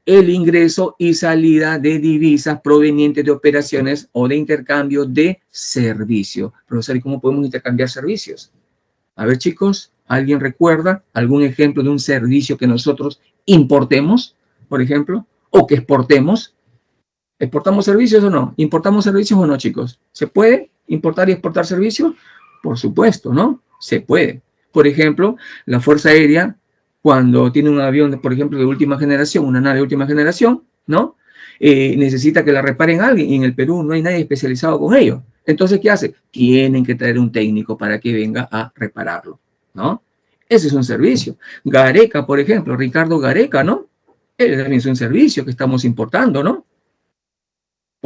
el ingreso y salida de divisas provenientes de operaciones o de intercambio de servicios. Profesor, ¿y cómo podemos intercambiar servicios? A ver, chicos, ¿alguien recuerda algún ejemplo de un servicio que nosotros importemos, por ejemplo, o que exportemos? ¿Exportamos servicios o no? ¿Importamos servicios o no, chicos? ¿Se puede importar y exportar servicios? Por supuesto, ¿no? Se puede. Por ejemplo, la Fuerza Aérea, cuando tiene un avión, por ejemplo, de última generación, una nave de última generación, ¿no? Necesita que la reparen alguien, y en el Perú no hay nadie especializado con ello. Entonces, ¿qué hace? Tienen que traer un técnico para que venga a repararlo, ¿no? Ese es un servicio. Gareca, por ejemplo, Ricardo Gareca, ¿no? Él también es un servicio que estamos importando, ¿no?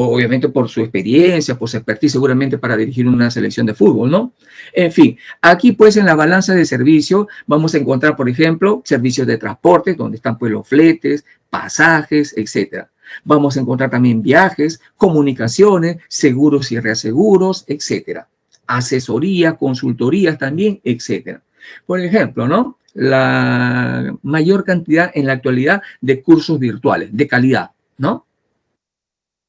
Obviamente por su experiencia, por su expertise, seguramente para dirigir una selección de fútbol, ¿no? En fin, aquí pues en la balanza de servicio vamos a encontrar, por ejemplo, servicios de transporte, donde están pues los fletes, pasajes, etcétera. Vamos a encontrar también viajes, comunicaciones, seguros y reaseguros, etcétera. Asesoría, consultorías también, etcétera. Por ejemplo, ¿no? La mayor cantidad en la actualidad de cursos virtuales de calidad, ¿no?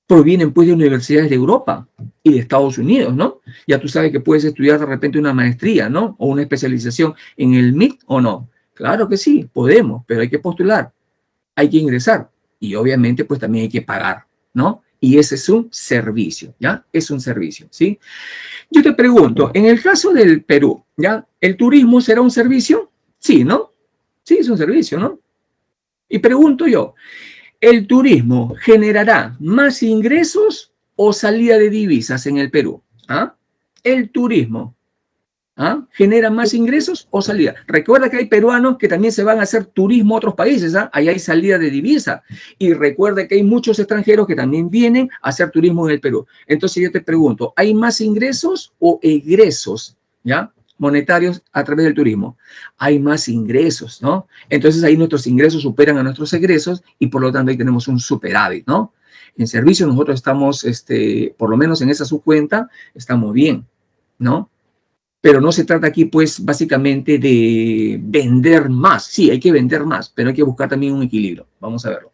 Provienen pues de universidades de Europa y de Estados Unidos, ¿no? Ya tú sabes que puedes estudiar de repente una maestría, ¿no? O una especialización en el MIT o no. Claro que sí, podemos, pero hay que postular, hay que ingresar y obviamente pues también hay que pagar, ¿no? Y ese es un servicio, ¿ya? Es un servicio, ¿sí? Yo te pregunto, en el caso del Perú, ¿ya? ¿El turismo será un servicio? Sí, ¿no? Sí, es un servicio, ¿no? Y pregunto yo, ¿el turismo generará más ingresos o salida de divisas en el Perú? ¿Ah? El turismo, ¿ah? ¿Genera más ingresos o salida? Recuerda que hay peruanos que también se van a hacer turismo a otros países, ¿ah? Ahí hay salida de divisa. Y recuerda que hay muchos extranjeros que también vienen a hacer turismo en el Perú. Entonces yo te pregunto, ¿hay más ingresos o egresos, ¿ya? Monetarios a través del turismo? Hay más ingresos, ¿no? Entonces ahí nuestros ingresos superan a nuestros egresos y por lo tanto ahí tenemos un superávit, ¿no? En servicio nosotros estamos, por lo menos en esa subcuenta, estamos bien, ¿no? Pero no se trata aquí, pues, básicamente de vender más. Sí, hay que vender más, pero hay que buscar también un equilibrio. Vamos a verlo.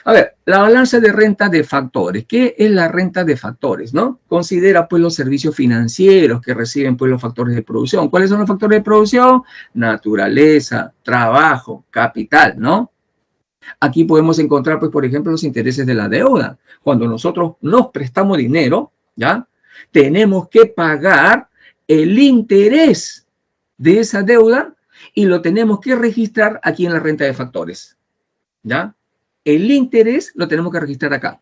A ver, la balanza de renta de factores. ¿Qué es la renta de factores, no? Considera, pues, los servicios financieros que reciben, pues, los factores de producción. ¿Cuáles son los factores de producción? Naturaleza, trabajo, capital, ¿no? Aquí podemos encontrar, pues, por ejemplo, los intereses de la deuda. Cuando nosotros nos prestamos dinero, ¿ya? Tenemos que pagar el interés de esa deuda y lo tenemos que registrar aquí en la renta de factores. ¿ya? El interés lo tenemos que registrar acá.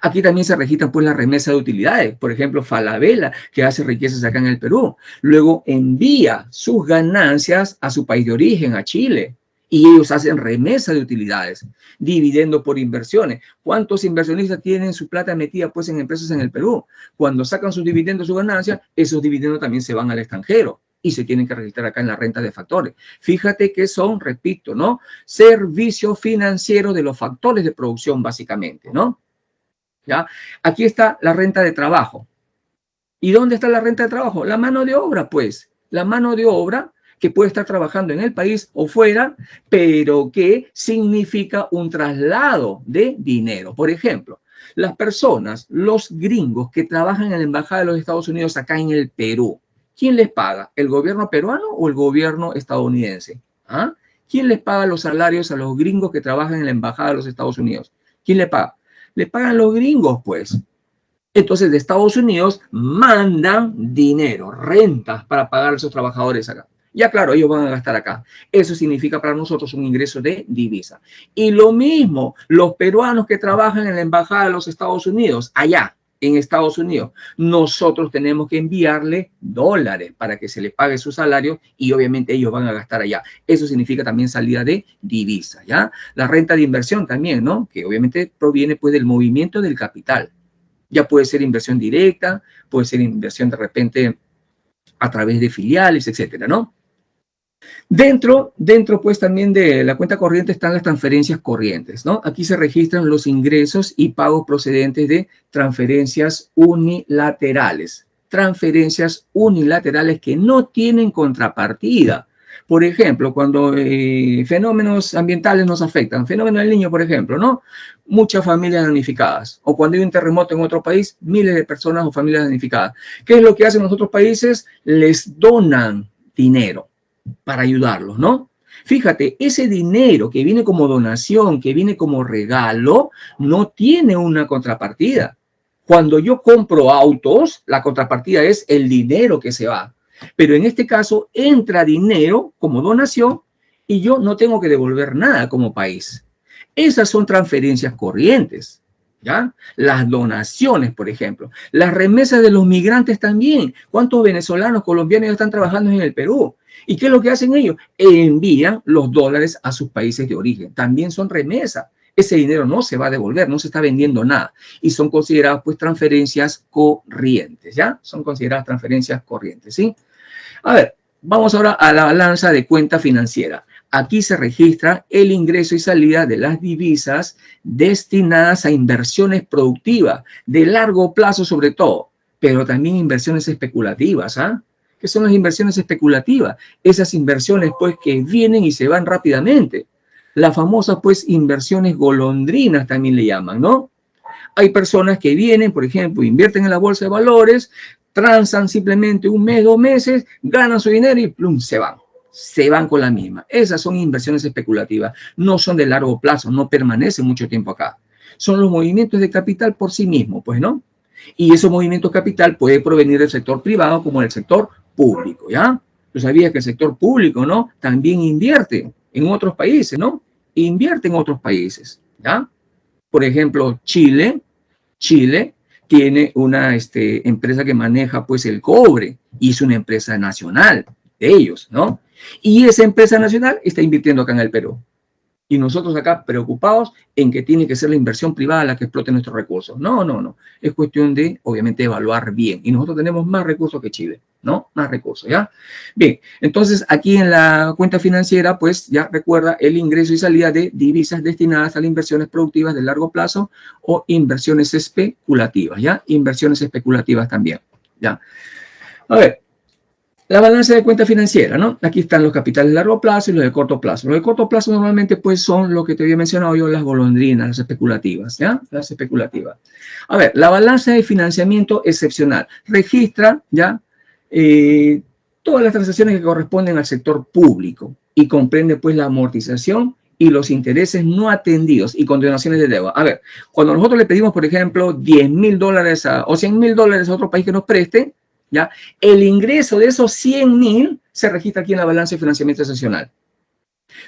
Aquí también se registran pues las remesas de utilidades. Por ejemplo, Falabella, que hace riquezas acá en el Perú. Luego envía sus ganancias a su país de origen, a Chile. Y ellos hacen remesa de utilidades, dividendo por inversiones. ¿Cuántos inversionistas tienen su plata metida pues en empresas en el Perú? Cuando sacan sus dividendos, sus ganancias, esos dividendos también se van al extranjero y se tienen que registrar acá en la renta de factores. Fíjate que son, repito, ¿no? Servicios financieros de los factores de producción, básicamente, ¿no? ¿Ya? Aquí está la renta de trabajo. ¿Y dónde está la renta de trabajo? La mano de obra, pues. La mano de obra que puede estar trabajando en el país o fuera, pero que significa un traslado de dinero. Por ejemplo, las personas, los gringos que trabajan en la Embajada de los Estados Unidos acá en el Perú, ¿quién les paga? ¿El gobierno peruano o el gobierno estadounidense? ¿Ah? ¿Quién les paga los salarios a los gringos que trabajan en la Embajada de los Estados Unidos? ¿Quién les paga? Le pagan los gringos, pues. Entonces, de Estados Unidos mandan dinero, rentas para pagar a esos trabajadores acá. Ya claro, ellos van a gastar acá. Eso significa para nosotros un ingreso de divisa. Y lo mismo, los peruanos que trabajan en la Embajada de los Estados Unidos, allá en Estados Unidos, nosotros tenemos que enviarle dólares para que se les pague su salario y obviamente ellos van a gastar allá. Eso significa también salida de divisa, ¿ya? La renta de inversión también, ¿no? Que obviamente proviene pues del movimiento del capital. Ya puede ser inversión directa, puede ser inversión de repente a través de filiales, etcétera, ¿no? Dentro pues también de la cuenta corriente están las transferencias corrientes, ¿no? Aquí se registran los ingresos y pagos procedentes de transferencias unilaterales. Transferencias unilaterales que no tienen contrapartida. Por ejemplo, cuando fenómenos ambientales nos afectan, fenómeno del Niño, por ejemplo, ¿no? Muchas familias damnificadas. O cuando hay un terremoto en otro país, miles de personas o familias damnificadas. ¿Qué es lo que hacen los otros países? Les donan dinero para ayudarlos, ¿no? Fíjate, ese dinero que viene como donación, que viene como regalo, no tiene una contrapartida. Cuando yo compro autos, la contrapartida es el dinero que se va. Pero en este caso entra dinero como donación y yo no tengo que devolver nada como país. Esas son transferencias corrientes, ¿ya? Las donaciones, por ejemplo. Las remesas de los migrantes también. ¿Cuántos venezolanos, colombianos están trabajando en el Perú? ¿Y qué es lo que hacen ellos? Envían los dólares a sus países de origen. También son remesas. Ese dinero no se va a devolver, no se está vendiendo nada. Y son consideradas, pues, transferencias corrientes, ¿ya? Son consideradas transferencias corrientes, ¿sí? A ver, vamos ahora a la balanza de cuenta financiera. Aquí se registra el ingreso y salida de las divisas destinadas a inversiones productivas, de largo plazo sobre todo, pero también inversiones especulativas, ¿ah? ¿Qué son las inversiones especulativas? Esas inversiones, pues, que vienen y se van rápidamente. Las famosas, pues, inversiones golondrinas también le llaman, ¿no? Hay personas que vienen, por ejemplo, invierten en la bolsa de valores, transan simplemente un mes, 2 meses, ganan su dinero y plum, se van. Se van con la misma. Esas son inversiones especulativas. No son de largo plazo, no permanecen mucho tiempo acá. Son los movimientos de capital por sí mismos, pues, ¿no? Y esos movimientos de capital pueden provenir del sector privado como del sector público, ¿ya? Tú sabías que el sector público, ¿no? También invierte en otros países, ¿no? Invierte en otros países, ¿ya? Por ejemplo, Chile tiene una empresa que maneja pues el cobre y es una empresa nacional de ellos, ¿no? Y esa empresa nacional está invirtiendo acá en el Perú. Y nosotros acá preocupados en que tiene que ser la inversión privada la que explote nuestros recursos. No, no, no. Es cuestión de, obviamente, evaluar bien. Y nosotros tenemos más recursos que Chile, ¿no? Más recursos, ¿ya? Bien, entonces aquí en la cuenta financiera, pues ya recuerda el ingreso y salida de divisas destinadas a las inversiones productivas de largo plazo o inversiones especulativas, ¿ya? Inversiones especulativas también, ¿ya? A ver. La balanza de cuenta financiera, ¿no? Aquí están los capitales de largo plazo y los de corto plazo. Los de corto plazo normalmente pues son lo que te había mencionado yo, las golondrinas, las especulativas, ¿ya? Las especulativas. A ver, la balanza de financiamiento excepcional registra, ¿ya? Todas las transacciones que corresponden al sector público y comprende pues la amortización y los intereses no atendidos y condonaciones de deuda. A ver, cuando nosotros le pedimos, por ejemplo, $10,000 o $100,000 a otro país que nos preste, ¿ya? El ingreso de esos 100,000 se registra aquí en la balanza de financiamiento excepcional.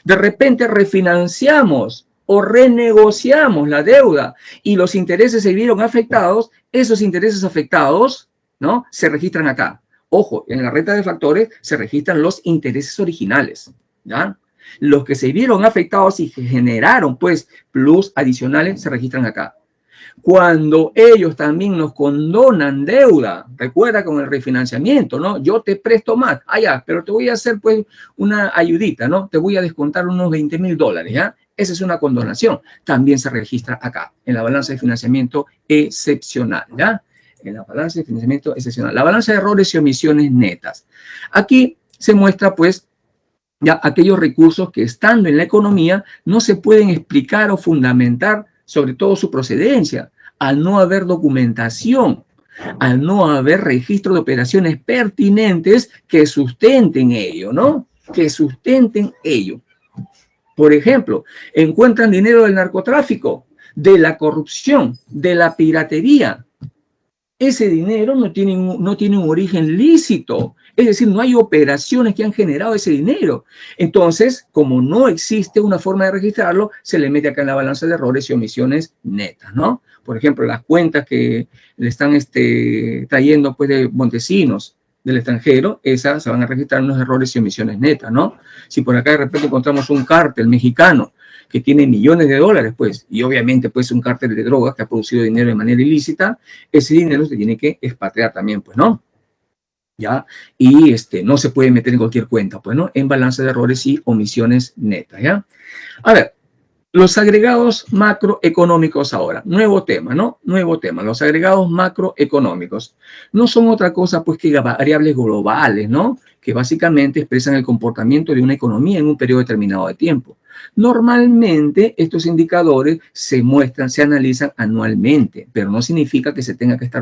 De repente refinanciamos o renegociamos la deuda y los intereses se vieron afectados, esos intereses afectados, ¿no?, se registran acá. Ojo, en la renta de factores se registran los intereses originales, ¿ya? Los que se vieron afectados y que generaron, pues, plus adicionales se registran acá. Cuando ellos también nos condonan deuda, recuerda con el refinanciamiento, ¿no? Yo te presto más, ya, pero te voy a hacer, pues, una ayudita, ¿no? Te voy a descontar unos $20.000, ¿ya? Esa es una condonación. También se registra acá, en la balanza de financiamiento excepcional, ¿ya? En la balanza de financiamiento excepcional. La balanza de errores y omisiones netas. Aquí se muestra, pues, ya aquellos recursos que estando en la economía no se pueden explicar o fundamentar, sobre todo su procedencia, al no haber documentación, al no haber registro de operaciones pertinentes que sustenten ello, ¿no? Que sustenten ello. Por ejemplo, encuentran dinero del narcotráfico, de la corrupción, de la piratería. Ese dinero no tiene un origen lícito, es decir, no hay operaciones que han generado ese dinero. Entonces, como no existe una forma de registrarlo, se le mete acá en la balanza de errores y omisiones netas, ¿no? Por ejemplo, las cuentas que le están trayendo, pues, de Montesinos del extranjero, esas se van a registrar en los errores y omisiones netas, ¿no? Si por acá de repente encontramos un cártel mexicano que tiene millones de dólares, pues, y obviamente, pues, un cártel de drogas que ha producido dinero de manera ilícita, ese dinero se tiene que expatriar también, pues, ¿no? ¿Ya? Y no se puede meter en cualquier cuenta, pues, ¿no? En balanza de errores y omisiones netas, ¿ya? A ver, los agregados macroeconómicos ahora. Nuevo tema, ¿no? Nuevo tema. Los agregados macroeconómicos no son otra cosa, pues, que variables globales, ¿no? Que básicamente expresan el comportamiento de una economía en un periodo determinado de tiempo. Normalmente estos indicadores se muestran, se analizan anualmente, pero no significa que se tenga que estar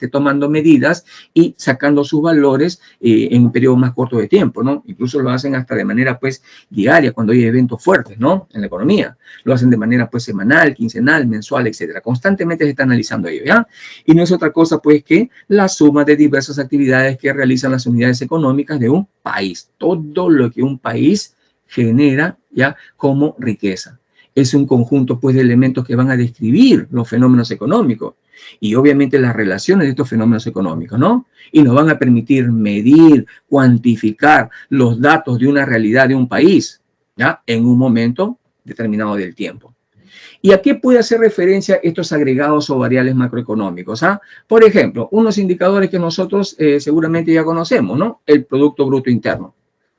tomando medidas y sacando sus valores en un periodo más corto de tiempo, ¿no? Incluso lo hacen hasta de manera, pues, diaria, cuando hay eventos fuertes, ¿no? En la economía. Lo hacen de manera, pues, semanal, quincenal, mensual, etcétera. Constantemente se está analizando ello, ¿ya? Y no es otra cosa, pues, que la suma de diversas actividades que realizan las unidades económicas de un país. Todo lo que un país genera, ya, como riqueza. Es un conjunto, pues, de elementos que van a describir los fenómenos económicos y obviamente las relaciones de estos fenómenos económicos, ¿no? Y nos van a permitir medir, cuantificar los datos de una realidad de un país, ¿ya? En un momento determinado del tiempo. ¿Y a qué puede hacer referencia estos agregados o variables macroeconómicos? Por ejemplo, unos indicadores que nosotros seguramente ya conocemos, ¿no? El Producto Bruto Interno.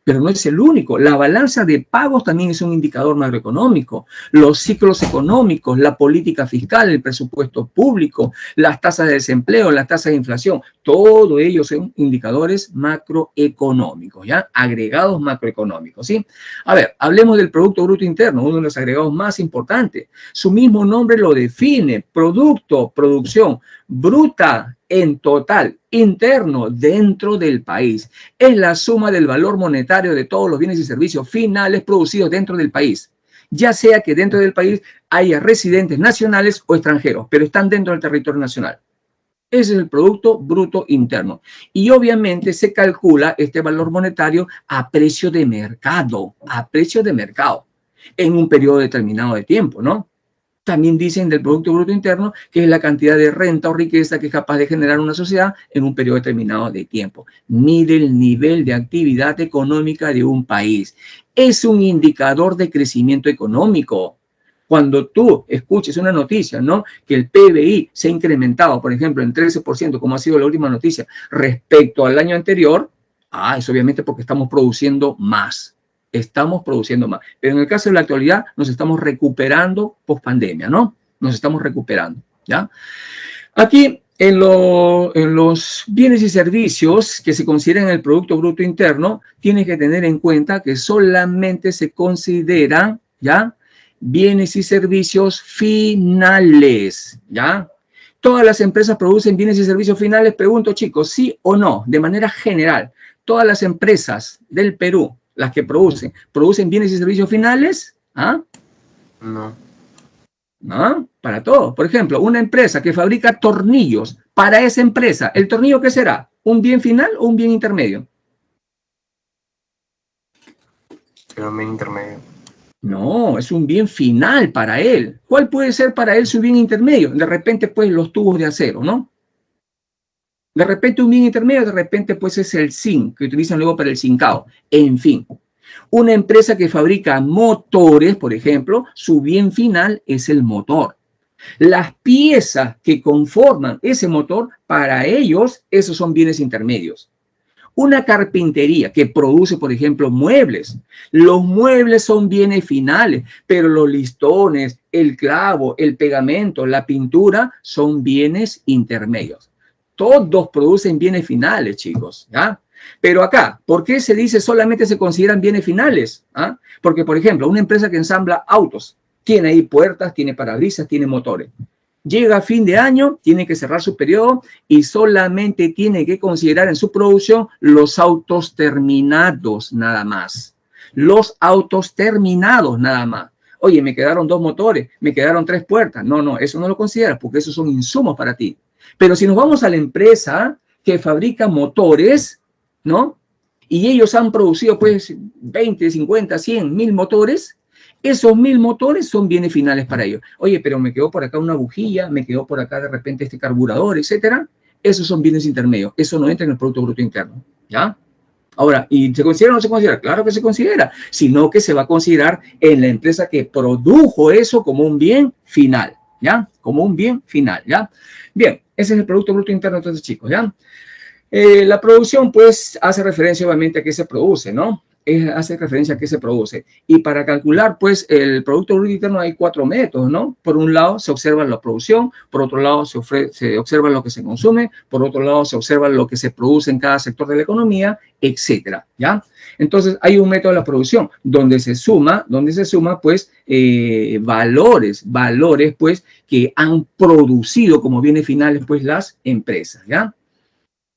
Pero no es el único. La balanza de pagos también es un indicador macroeconómico. Los ciclos económicos, la política fiscal, el presupuesto público, las tasas de desempleo, las tasas de inflación, todo ello son indicadores macroeconómicos, ¿ya? Agregados macroeconómicos, ¿sí? A ver, hablemos del Producto Bruto Interno, uno de los agregados más importantes. Su mismo nombre lo define: producto, producción bruta en total, interno, dentro del país. Es la suma del valor monetario de todos los bienes y servicios finales producidos dentro del país, ya sea que dentro del país haya residentes nacionales o extranjeros, pero están dentro del territorio nacional. Ese es el Producto Bruto Interno. Y obviamente se calcula este valor monetario a precio de mercado, en un periodo determinado de tiempo, ¿no? También dicen del Producto Bruto Interno que es la cantidad de renta o riqueza que es capaz de generar una sociedad en un periodo determinado de tiempo. Mide el nivel de actividad económica de un país. Es un indicador de crecimiento económico. Cuando tú escuches una noticia, ¿no?, que el PBI se ha incrementado, por ejemplo, en 13%, como ha sido la última noticia, respecto al año anterior, es obviamente porque estamos produciendo más. Estamos produciendo más. Pero en el caso de la actualidad, nos estamos recuperando post pandemia, ¿no? Nos estamos recuperando, ¿ya? Aquí, en los bienes y servicios que se consideran el Producto Bruto Interno, tienes que tener en cuenta que solamente se consideran, ¿ya?, bienes y servicios finales, ¿ya? Todas las empresas producen bienes y servicios finales, pregunto, chicos, ¿sí o no? De manera general, todas las empresas del Perú, las que ¿producen bienes y servicios finales? No. ¿No? Para todo. Por ejemplo, una empresa que fabrica tornillos, para esa empresa, ¿el tornillo qué será? ¿Un bien final o un bien intermedio? Pero un bien intermedio. No, es un bien final para él. ¿Cuál puede ser para él su bien intermedio? De repente, pues, los tubos de acero, ¿no? De repente un bien intermedio, de repente, pues, es el zinc, que utilizan luego para el zincado. En fin, una empresa que fabrica motores, por ejemplo, su bien final es el motor. Las piezas que conforman ese motor, para ellos, esos son bienes intermedios. Una carpintería que produce, por ejemplo, muebles. Los muebles son bienes finales, pero los listones, el clavo, el pegamento, la pintura son bienes intermedios. Todos producen bienes finales, chicos, ¿ya? Pero acá, ¿por qué se dice solamente se consideran bienes finales? ¿Ah? Porque, por ejemplo, una empresa que ensambla autos, tiene ahí puertas, tiene parabrisas, tiene motores. Llega a fin de año, tiene que cerrar su periodo y solamente tiene que considerar en su producción los autos terminados nada más. Los autos terminados nada más. Oye, me quedaron 2 motores, me quedaron 3 puertas. No, no, eso no lo consideras porque esos son insumos para ti. Pero si nos vamos a la empresa que fabrica motores, ¿no? Y ellos han producido pues 20, 50, 100, 1000 motores. Esos 1000 motores son bienes finales para ellos. Oye, pero me quedó por acá una bujía, me quedó por acá de repente este carburador, etcétera. Esos son bienes intermedios. Eso no entra en el Producto Bruto Interno. ¿Ya? Ahora, ¿y se considera o no se considera? Claro que se considera, sino que se va a considerar en la empresa que produjo eso como un bien final. ¿Ya? Como un bien final. ¿Ya? Bien, ese es el Producto Bruto Interno, entonces, chicos. ¿Ya? La producción, pues, hace referencia obviamente a qué se produce, ¿no? Hace referencia a qué se produce. Y para calcular, pues, el Producto Bruto Interno hay 4 métodos, ¿no? Por un lado, se observa la producción, por otro lado, se observa lo que se consume, por otro lado, se observa lo que se produce en cada sector de la economía, etcétera, ¿ya? Entonces, hay un método de la producción donde se suma, pues, valores, pues, que han producido como bienes finales, pues, las empresas, ¿ya?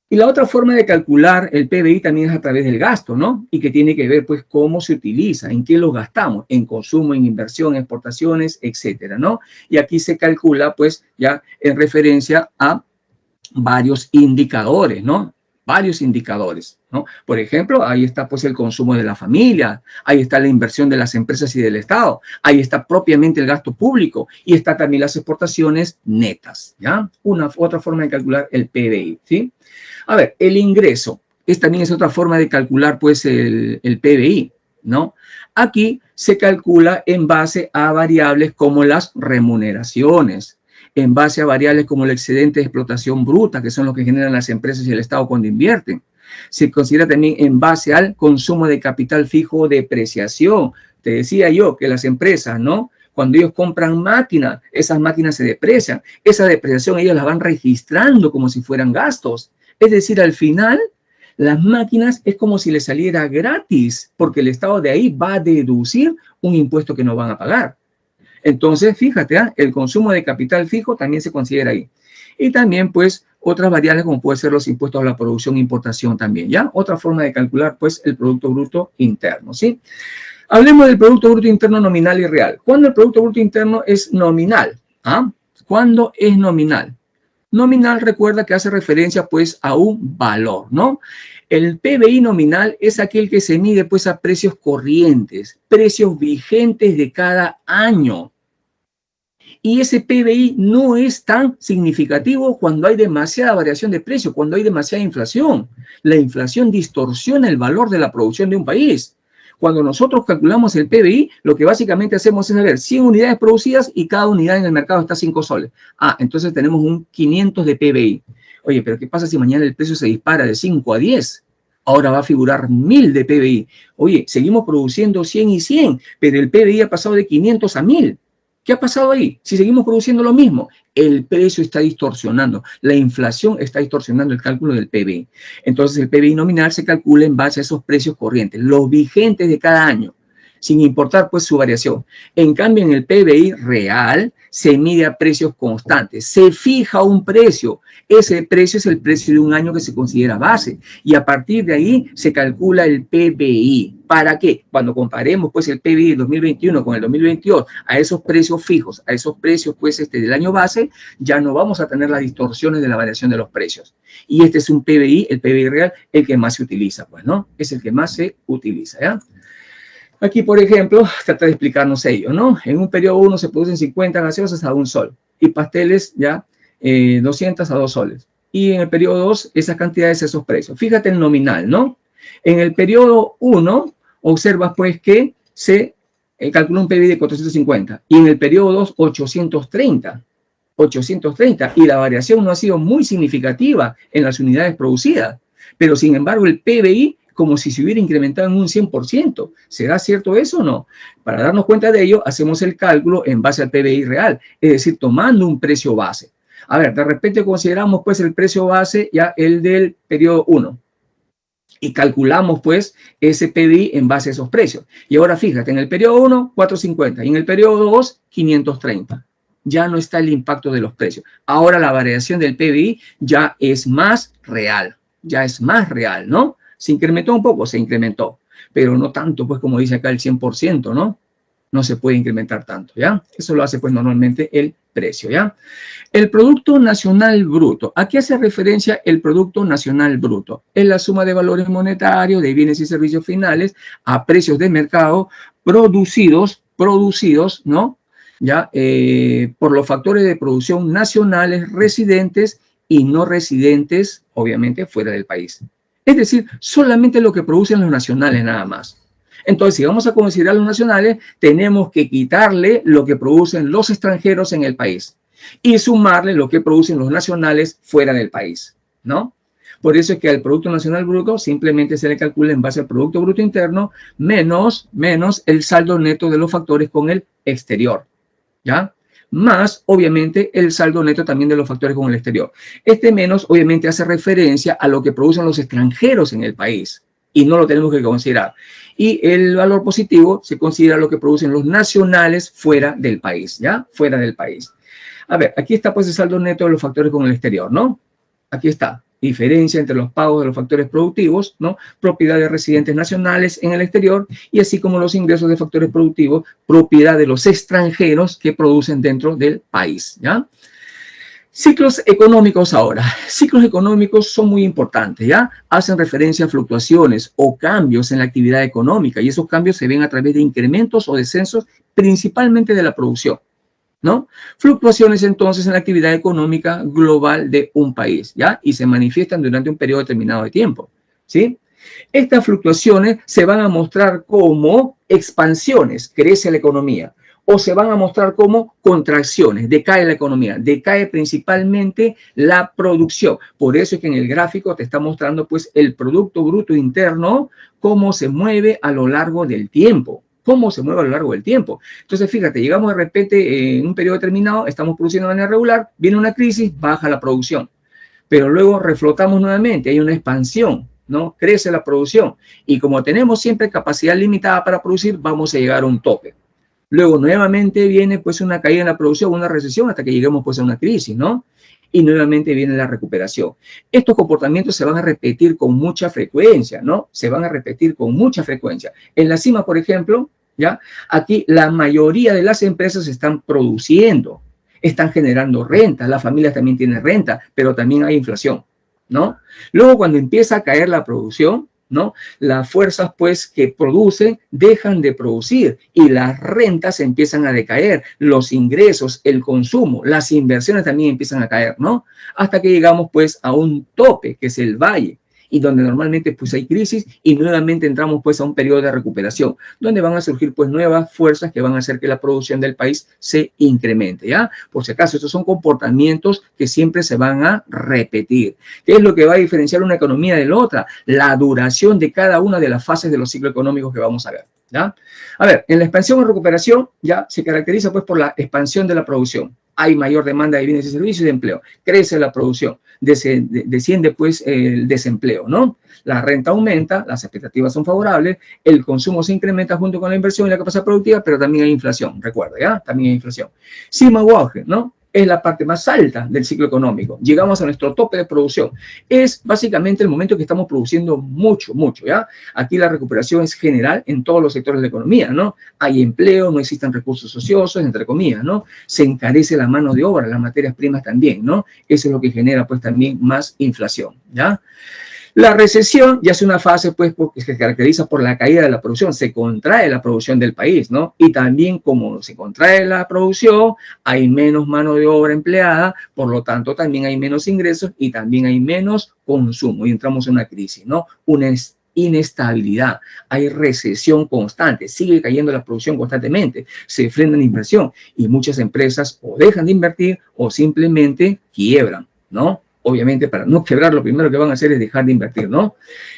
Y la otra forma de calcular el PBI también es a través del gasto, ¿no? Y que tiene que ver, pues, cómo se utiliza, en qué lo gastamos, en consumo, en inversión, exportaciones, etcétera, ¿no? Y aquí se calcula, pues, ya en referencia a varios indicadores, ¿no? Varios indicadores, ¿no? Por ejemplo, ahí está, pues, el consumo de la familia, ahí está la inversión de las empresas y del Estado, ahí está propiamente el gasto público y está también las exportaciones netas, ¿ya? Otra forma de calcular el PBI, ¿sí? A ver, el ingreso. También es otra forma de calcular, pues, el PBI, ¿no? Aquí se calcula en base a variables como las remuneraciones, en base a variables como el excedente de explotación bruta, que son los que generan las empresas y el Estado cuando invierten. Se considera también en base al consumo de capital fijo o depreciación. Te decía yo que las empresas, ¿no? Cuando ellos compran máquinas, esas máquinas se deprecian. Esa depreciación ellos la van registrando como si fueran gastos. Es decir, al final, las máquinas es como si les saliera gratis, porque el Estado de ahí va a deducir un impuesto que no van a pagar. Entonces, fíjate, el consumo de capital fijo también se considera ahí. Y también, pues, otras variables como pueden ser los impuestos a la producción e importación también, ¿ya? Otra forma de calcular, pues, el Producto Bruto Interno, ¿sí? Hablemos del Producto Bruto Interno nominal y real. ¿Cuándo el Producto Bruto Interno es nominal? ¿Ah? ¿Cuándo es nominal? Nominal, recuerda que hace referencia, pues, a un valor, ¿no? El PBI nominal es aquel que se mide, pues, a precios corrientes, precios vigentes de cada año. Y ese PBI no es tan significativo cuando hay demasiada variación de precio, cuando hay demasiada inflación. La inflación distorsiona el valor de la producción de un país. Cuando nosotros calculamos el PBI, lo que básicamente hacemos es ver 100 unidades producidas y cada unidad en el mercado está 5 soles. Ah, entonces tenemos un 500 de PBI. Oye, pero ¿qué pasa si mañana el precio se dispara de 5 a 10? Ahora va a figurar 1000 de PBI. Oye, seguimos produciendo 100 y 100, pero el PBI ha pasado de 500 a 1000. ¿Qué ha pasado ahí? Si seguimos produciendo lo mismo, el precio está distorsionando, la inflación está distorsionando el cálculo del PBI. Entonces, el PBI nominal se calcula en base a esos precios corrientes, los vigentes de cada año, sin importar, pues, su variación. En cambio, en el PBI real se mide a precios constantes, se fija un precio. Ese precio es el precio de un año que se considera base y a partir de ahí se calcula el PBI. ¿Para qué? Cuando comparemos, pues, el PBI del 2021 con el 2022 a esos precios fijos, a esos precios, pues, del año base, ya no vamos a tener las distorsiones de la variación de los precios. Y este es un PBI, el PBI real, el que más se utiliza, pues, ¿no? Es el que más se utiliza, ¿ya? Aquí, por ejemplo, trata de explicarnos ello, ¿no? En un periodo 1 se producen 50 gaseosas a 1 sol y pasteles ya 200 a 2 soles. Y en el periodo 2, esas cantidades, esos precios. Fíjate el nominal, ¿no? En el periodo 1, observas pues que se calculó un PBI de 450 y en el periodo 2, 830. 830 y la variación no ha sido muy significativa en las unidades producidas, pero sin embargo el PBI como si se hubiera incrementado en un 100%. ¿Será cierto eso o no? Para darnos cuenta de ello, hacemos el cálculo en base al PBI real, es decir, tomando un precio base. A ver, de repente consideramos pues el precio base ya el del periodo 1 y calculamos pues ese PBI en base a esos precios. Y ahora fíjate, en el periodo 1, 450 y en el periodo 2, 530. Ya no está el impacto de los precios. Ahora la variación del PBI ya es más real, ¿no? ¿Se incrementó un poco? Se incrementó, pero no tanto, pues como dice acá el 100%, ¿no? No se puede incrementar tanto, ¿ya? Eso lo hace pues normalmente el precio, ¿ya? El Producto Nacional Bruto. ¿A qué hace referencia el Producto Nacional Bruto? Es la suma de valores monetarios de bienes y servicios finales a precios de mercado producidos, ¿no? ¿Ya? Por los factores de producción nacionales, residentes y no residentes, obviamente, fuera del país. Es decir, solamente lo que producen los nacionales nada más. Entonces, si vamos a considerar los nacionales, tenemos que quitarle lo que producen los extranjeros en el país y sumarle lo que producen los nacionales fuera del país, ¿no? Por eso es que al Producto Nacional Bruto simplemente se le calcula en base al Producto Bruto Interno menos el saldo neto de los factores con el exterior, ¿ya? Más, obviamente, el saldo neto también de los factores con el exterior. Este menos, obviamente, hace referencia a lo que producen los extranjeros en el país y no lo tenemos que considerar. Y el valor positivo se considera lo que producen los nacionales fuera del país, ¿ya? Fuera del país. A ver, aquí está pues el saldo neto de los factores con el exterior, ¿no? Aquí está. Diferencia entre los pagos de los factores productivos, ¿no? Propiedad de residentes nacionales en el exterior y así como los ingresos de factores productivos, propiedad de los extranjeros que producen dentro del país, ¿ya? Ciclos económicos ahora. Ciclos económicos son muy importantes, ¿ya? Hacen referencia a fluctuaciones o cambios en la actividad económica y esos cambios se ven a través de incrementos o descensos principalmente de la producción, ¿no? Fluctuaciones entonces en la actividad económica global de un país, ¿ya? Y se manifiestan durante un periodo determinado de tiempo, ¿sí? Estas fluctuaciones se van a mostrar como expansiones, crece la economía, o se van a mostrar como contracciones, decae la economía, decae principalmente la producción. Por eso es que en el gráfico te está mostrando pues el Producto Bruto Interno, cómo se mueve a lo largo del tiempo. Cómo se mueve a lo largo del tiempo. Entonces, fíjate, llegamos de repente en un periodo determinado, estamos produciendo de manera regular, viene una crisis, baja la producción. Pero luego reflotamos nuevamente, hay una expansión, ¿no? Crece la producción. Y como tenemos siempre capacidad limitada para producir, vamos a llegar a un tope. Luego nuevamente viene pues una caída en la producción, una recesión hasta que lleguemos pues a una crisis, ¿no? Y nuevamente viene la recuperación. Estos comportamientos se van a repetir con mucha frecuencia, ¿no? Se van a repetir con mucha frecuencia. En la cima, por ejemplo, ¿ya? Aquí la mayoría de las empresas están produciendo, están generando renta, las familias también tienen renta, pero también hay inflación, ¿no? Luego cuando empieza a caer la producción, ¿no? Las fuerzas pues que producen dejan de producir y las rentas empiezan a decaer, los ingresos, el consumo, las inversiones también empiezan a caer, ¿no? Hasta que llegamos pues a un tope que es el valle y donde normalmente pues hay crisis y nuevamente entramos pues a un periodo de recuperación donde van a surgir pues nuevas fuerzas que van a hacer que la producción del país se incremente, ¿ya? Por si acaso, estos son comportamientos que siempre se van a repetir. ¿Qué es lo que va a diferenciar una economía de la otra? La duración de cada una de las fases de los ciclos económicos que vamos a ver, ¿ya? A ver, en la expansión y recuperación ya se caracteriza pues por la expansión de la producción. Hay mayor demanda de bienes y servicios y de empleo. Crece la producción, desciende pues el desempleo, ¿no? La renta aumenta, las expectativas son favorables, el consumo se incrementa junto con la inversión y la capacidad productiva, pero también hay inflación, recuerda, ¿ya? También hay inflación. Cima o auge, ¿no? Es la parte más alta del ciclo económico. Llegamos a nuestro tope de producción. Es básicamente el momento que estamos produciendo mucho, ¿ya? Aquí la recuperación es general en todos los sectores de la economía, ¿no? Hay empleo, no existen recursos ociosos, entre comillas, ¿no? Se encarece la mano de obra, las materias primas también, ¿no? Eso es lo que genera, pues, también más inflación, ¿ya? La recesión ya es una fase, pues, que se caracteriza por la caída de la producción, se contrae la producción del país, ¿no? Y también como se contrae la producción, hay menos mano de obra empleada, por lo tanto también hay menos ingresos y también hay menos consumo y entramos en una crisis, ¿no? Una inestabilidad, hay recesión constante, sigue cayendo la producción constantemente, se frena la inversión y muchas empresas o dejan de invertir o simplemente quiebran, ¿no? Obviamente, para no quebrar, lo primero que van a hacer es dejar de invertir, ¿no?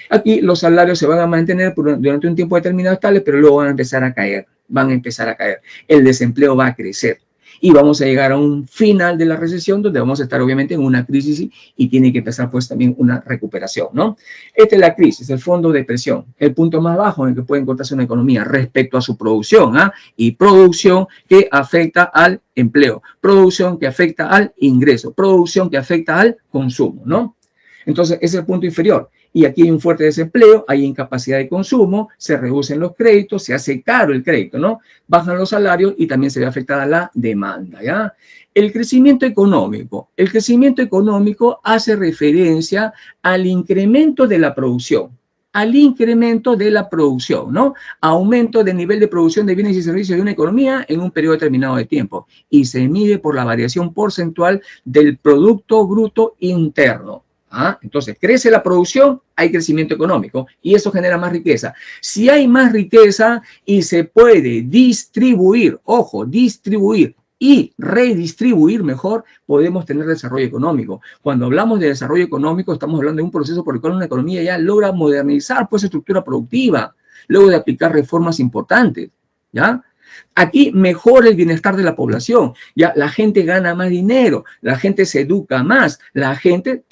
Aquí los salarios se van a mantener durante un tiempo determinado estables, pero luego van a empezar a caer, El desempleo va a crecer y vamos a llegar a un final de la recesión donde vamos a estar obviamente en una crisis y tiene que empezar pues también una recuperación, ¿no? Esta es la crisis, el fondo de presión, el punto más bajo en el que puede encontrarse una economía respecto a su producción, y producción que afecta al empleo, producción que afecta al ingreso, producción que afecta al consumo, ¿no? Entonces, ese es el punto inferior. Y aquí hay un fuerte desempleo, hay incapacidad de consumo, se reducen los créditos, se hace caro el crédito, ¿no? Bajan los salarios y también se ve afectada la demanda, ¿ya? El crecimiento económico. El crecimiento económico hace referencia al incremento de la producción. ¿No? Aumento del nivel de producción de bienes y servicios de una economía en un periodo determinado de tiempo. Y se mide por la variación porcentual del Producto Bruto Interno. Entonces, crece la producción, hay crecimiento económico y eso genera más riqueza. Si hay más riqueza y se puede distribuir, ojo, distribuir y redistribuir mejor, podemos tener desarrollo económico. Cuando hablamos de desarrollo económico, estamos hablando de un proceso por el cual una economía ya logra modernizar pues, su estructura productiva, luego de aplicar reformas importantes, ¿ya? Aquí mejora el bienestar de la población, ya la gente gana más dinero, la gente se educa más, la gente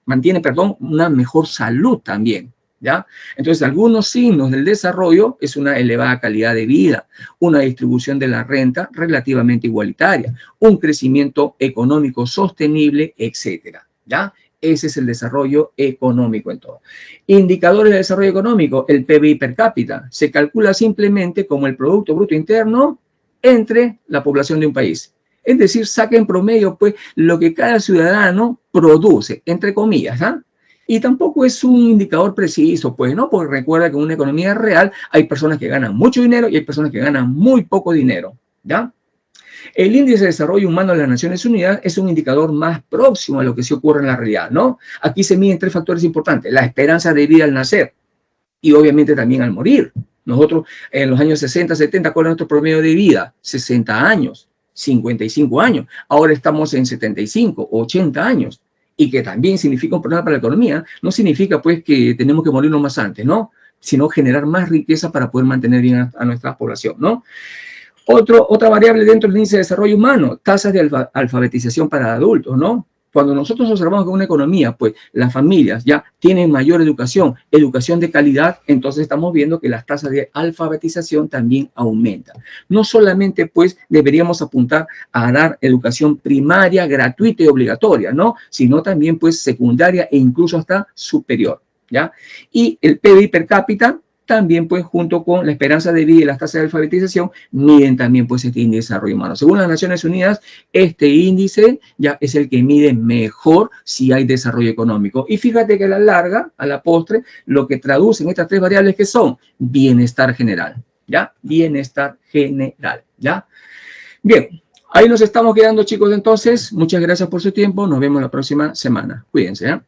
mantiene, una mejor salud también, ¿ya? Entonces, algunos signos del desarrollo es una elevada calidad de vida, una distribución de la renta relativamente igualitaria, un crecimiento económico sostenible, etcétera, ¿ya? Ese es el desarrollo económico en todo. Indicadores de desarrollo económico, el PBI per cápita. Se calcula simplemente como el Producto Bruto Interno entre la población de un país. Es decir, saca en promedio pues, lo que cada ciudadano produce, entre comillas, Y tampoco es un indicador preciso, pues, ¿no? Porque recuerda que en una economía real hay personas que ganan mucho dinero y hay personas que ganan muy poco dinero, ¿ya? El índice de desarrollo humano de las Naciones Unidas es un indicador más próximo a lo que sí ocurre en la realidad, ¿no? Aquí se miden tres factores importantes: la esperanza de vida al nacer y obviamente también al morir. Nosotros en los años 60, 70, ¿cuál es nuestro promedio de vida? 60 años, 55 años. Ahora estamos en 75, 80 años. Y que también significa un problema para la economía. No significa pues que tenemos que morirnos más antes, ¿no? Sino generar más riqueza para poder mantener bien a nuestra población, ¿no? Otra variable dentro del índice de desarrollo humano, tasas de alfabetización para adultos, ¿no? Cuando nosotros observamos que una economía, pues las familias ya tienen mayor educación de calidad, entonces estamos viendo que las tasas de alfabetización también aumentan. No solamente, pues, deberíamos apuntar a dar educación primaria, gratuita y obligatoria, ¿no? Sino también, pues, secundaria e incluso hasta superior, ¿ya? Y el PBI per cápita también, pues, junto con la esperanza de vida y las tasas de alfabetización, miden también, pues, este índice de desarrollo humano. Según las Naciones Unidas, este índice ya es el que mide mejor si hay desarrollo económico. Y fíjate que a la larga, a la postre, lo que traducen estas tres variables que son bienestar general, ¿ya? Bienestar general, ¿ya? Bien, ahí nos estamos quedando, chicos, entonces. Muchas gracias por su tiempo. Nos vemos la próxima semana. Cuídense, ¿eh?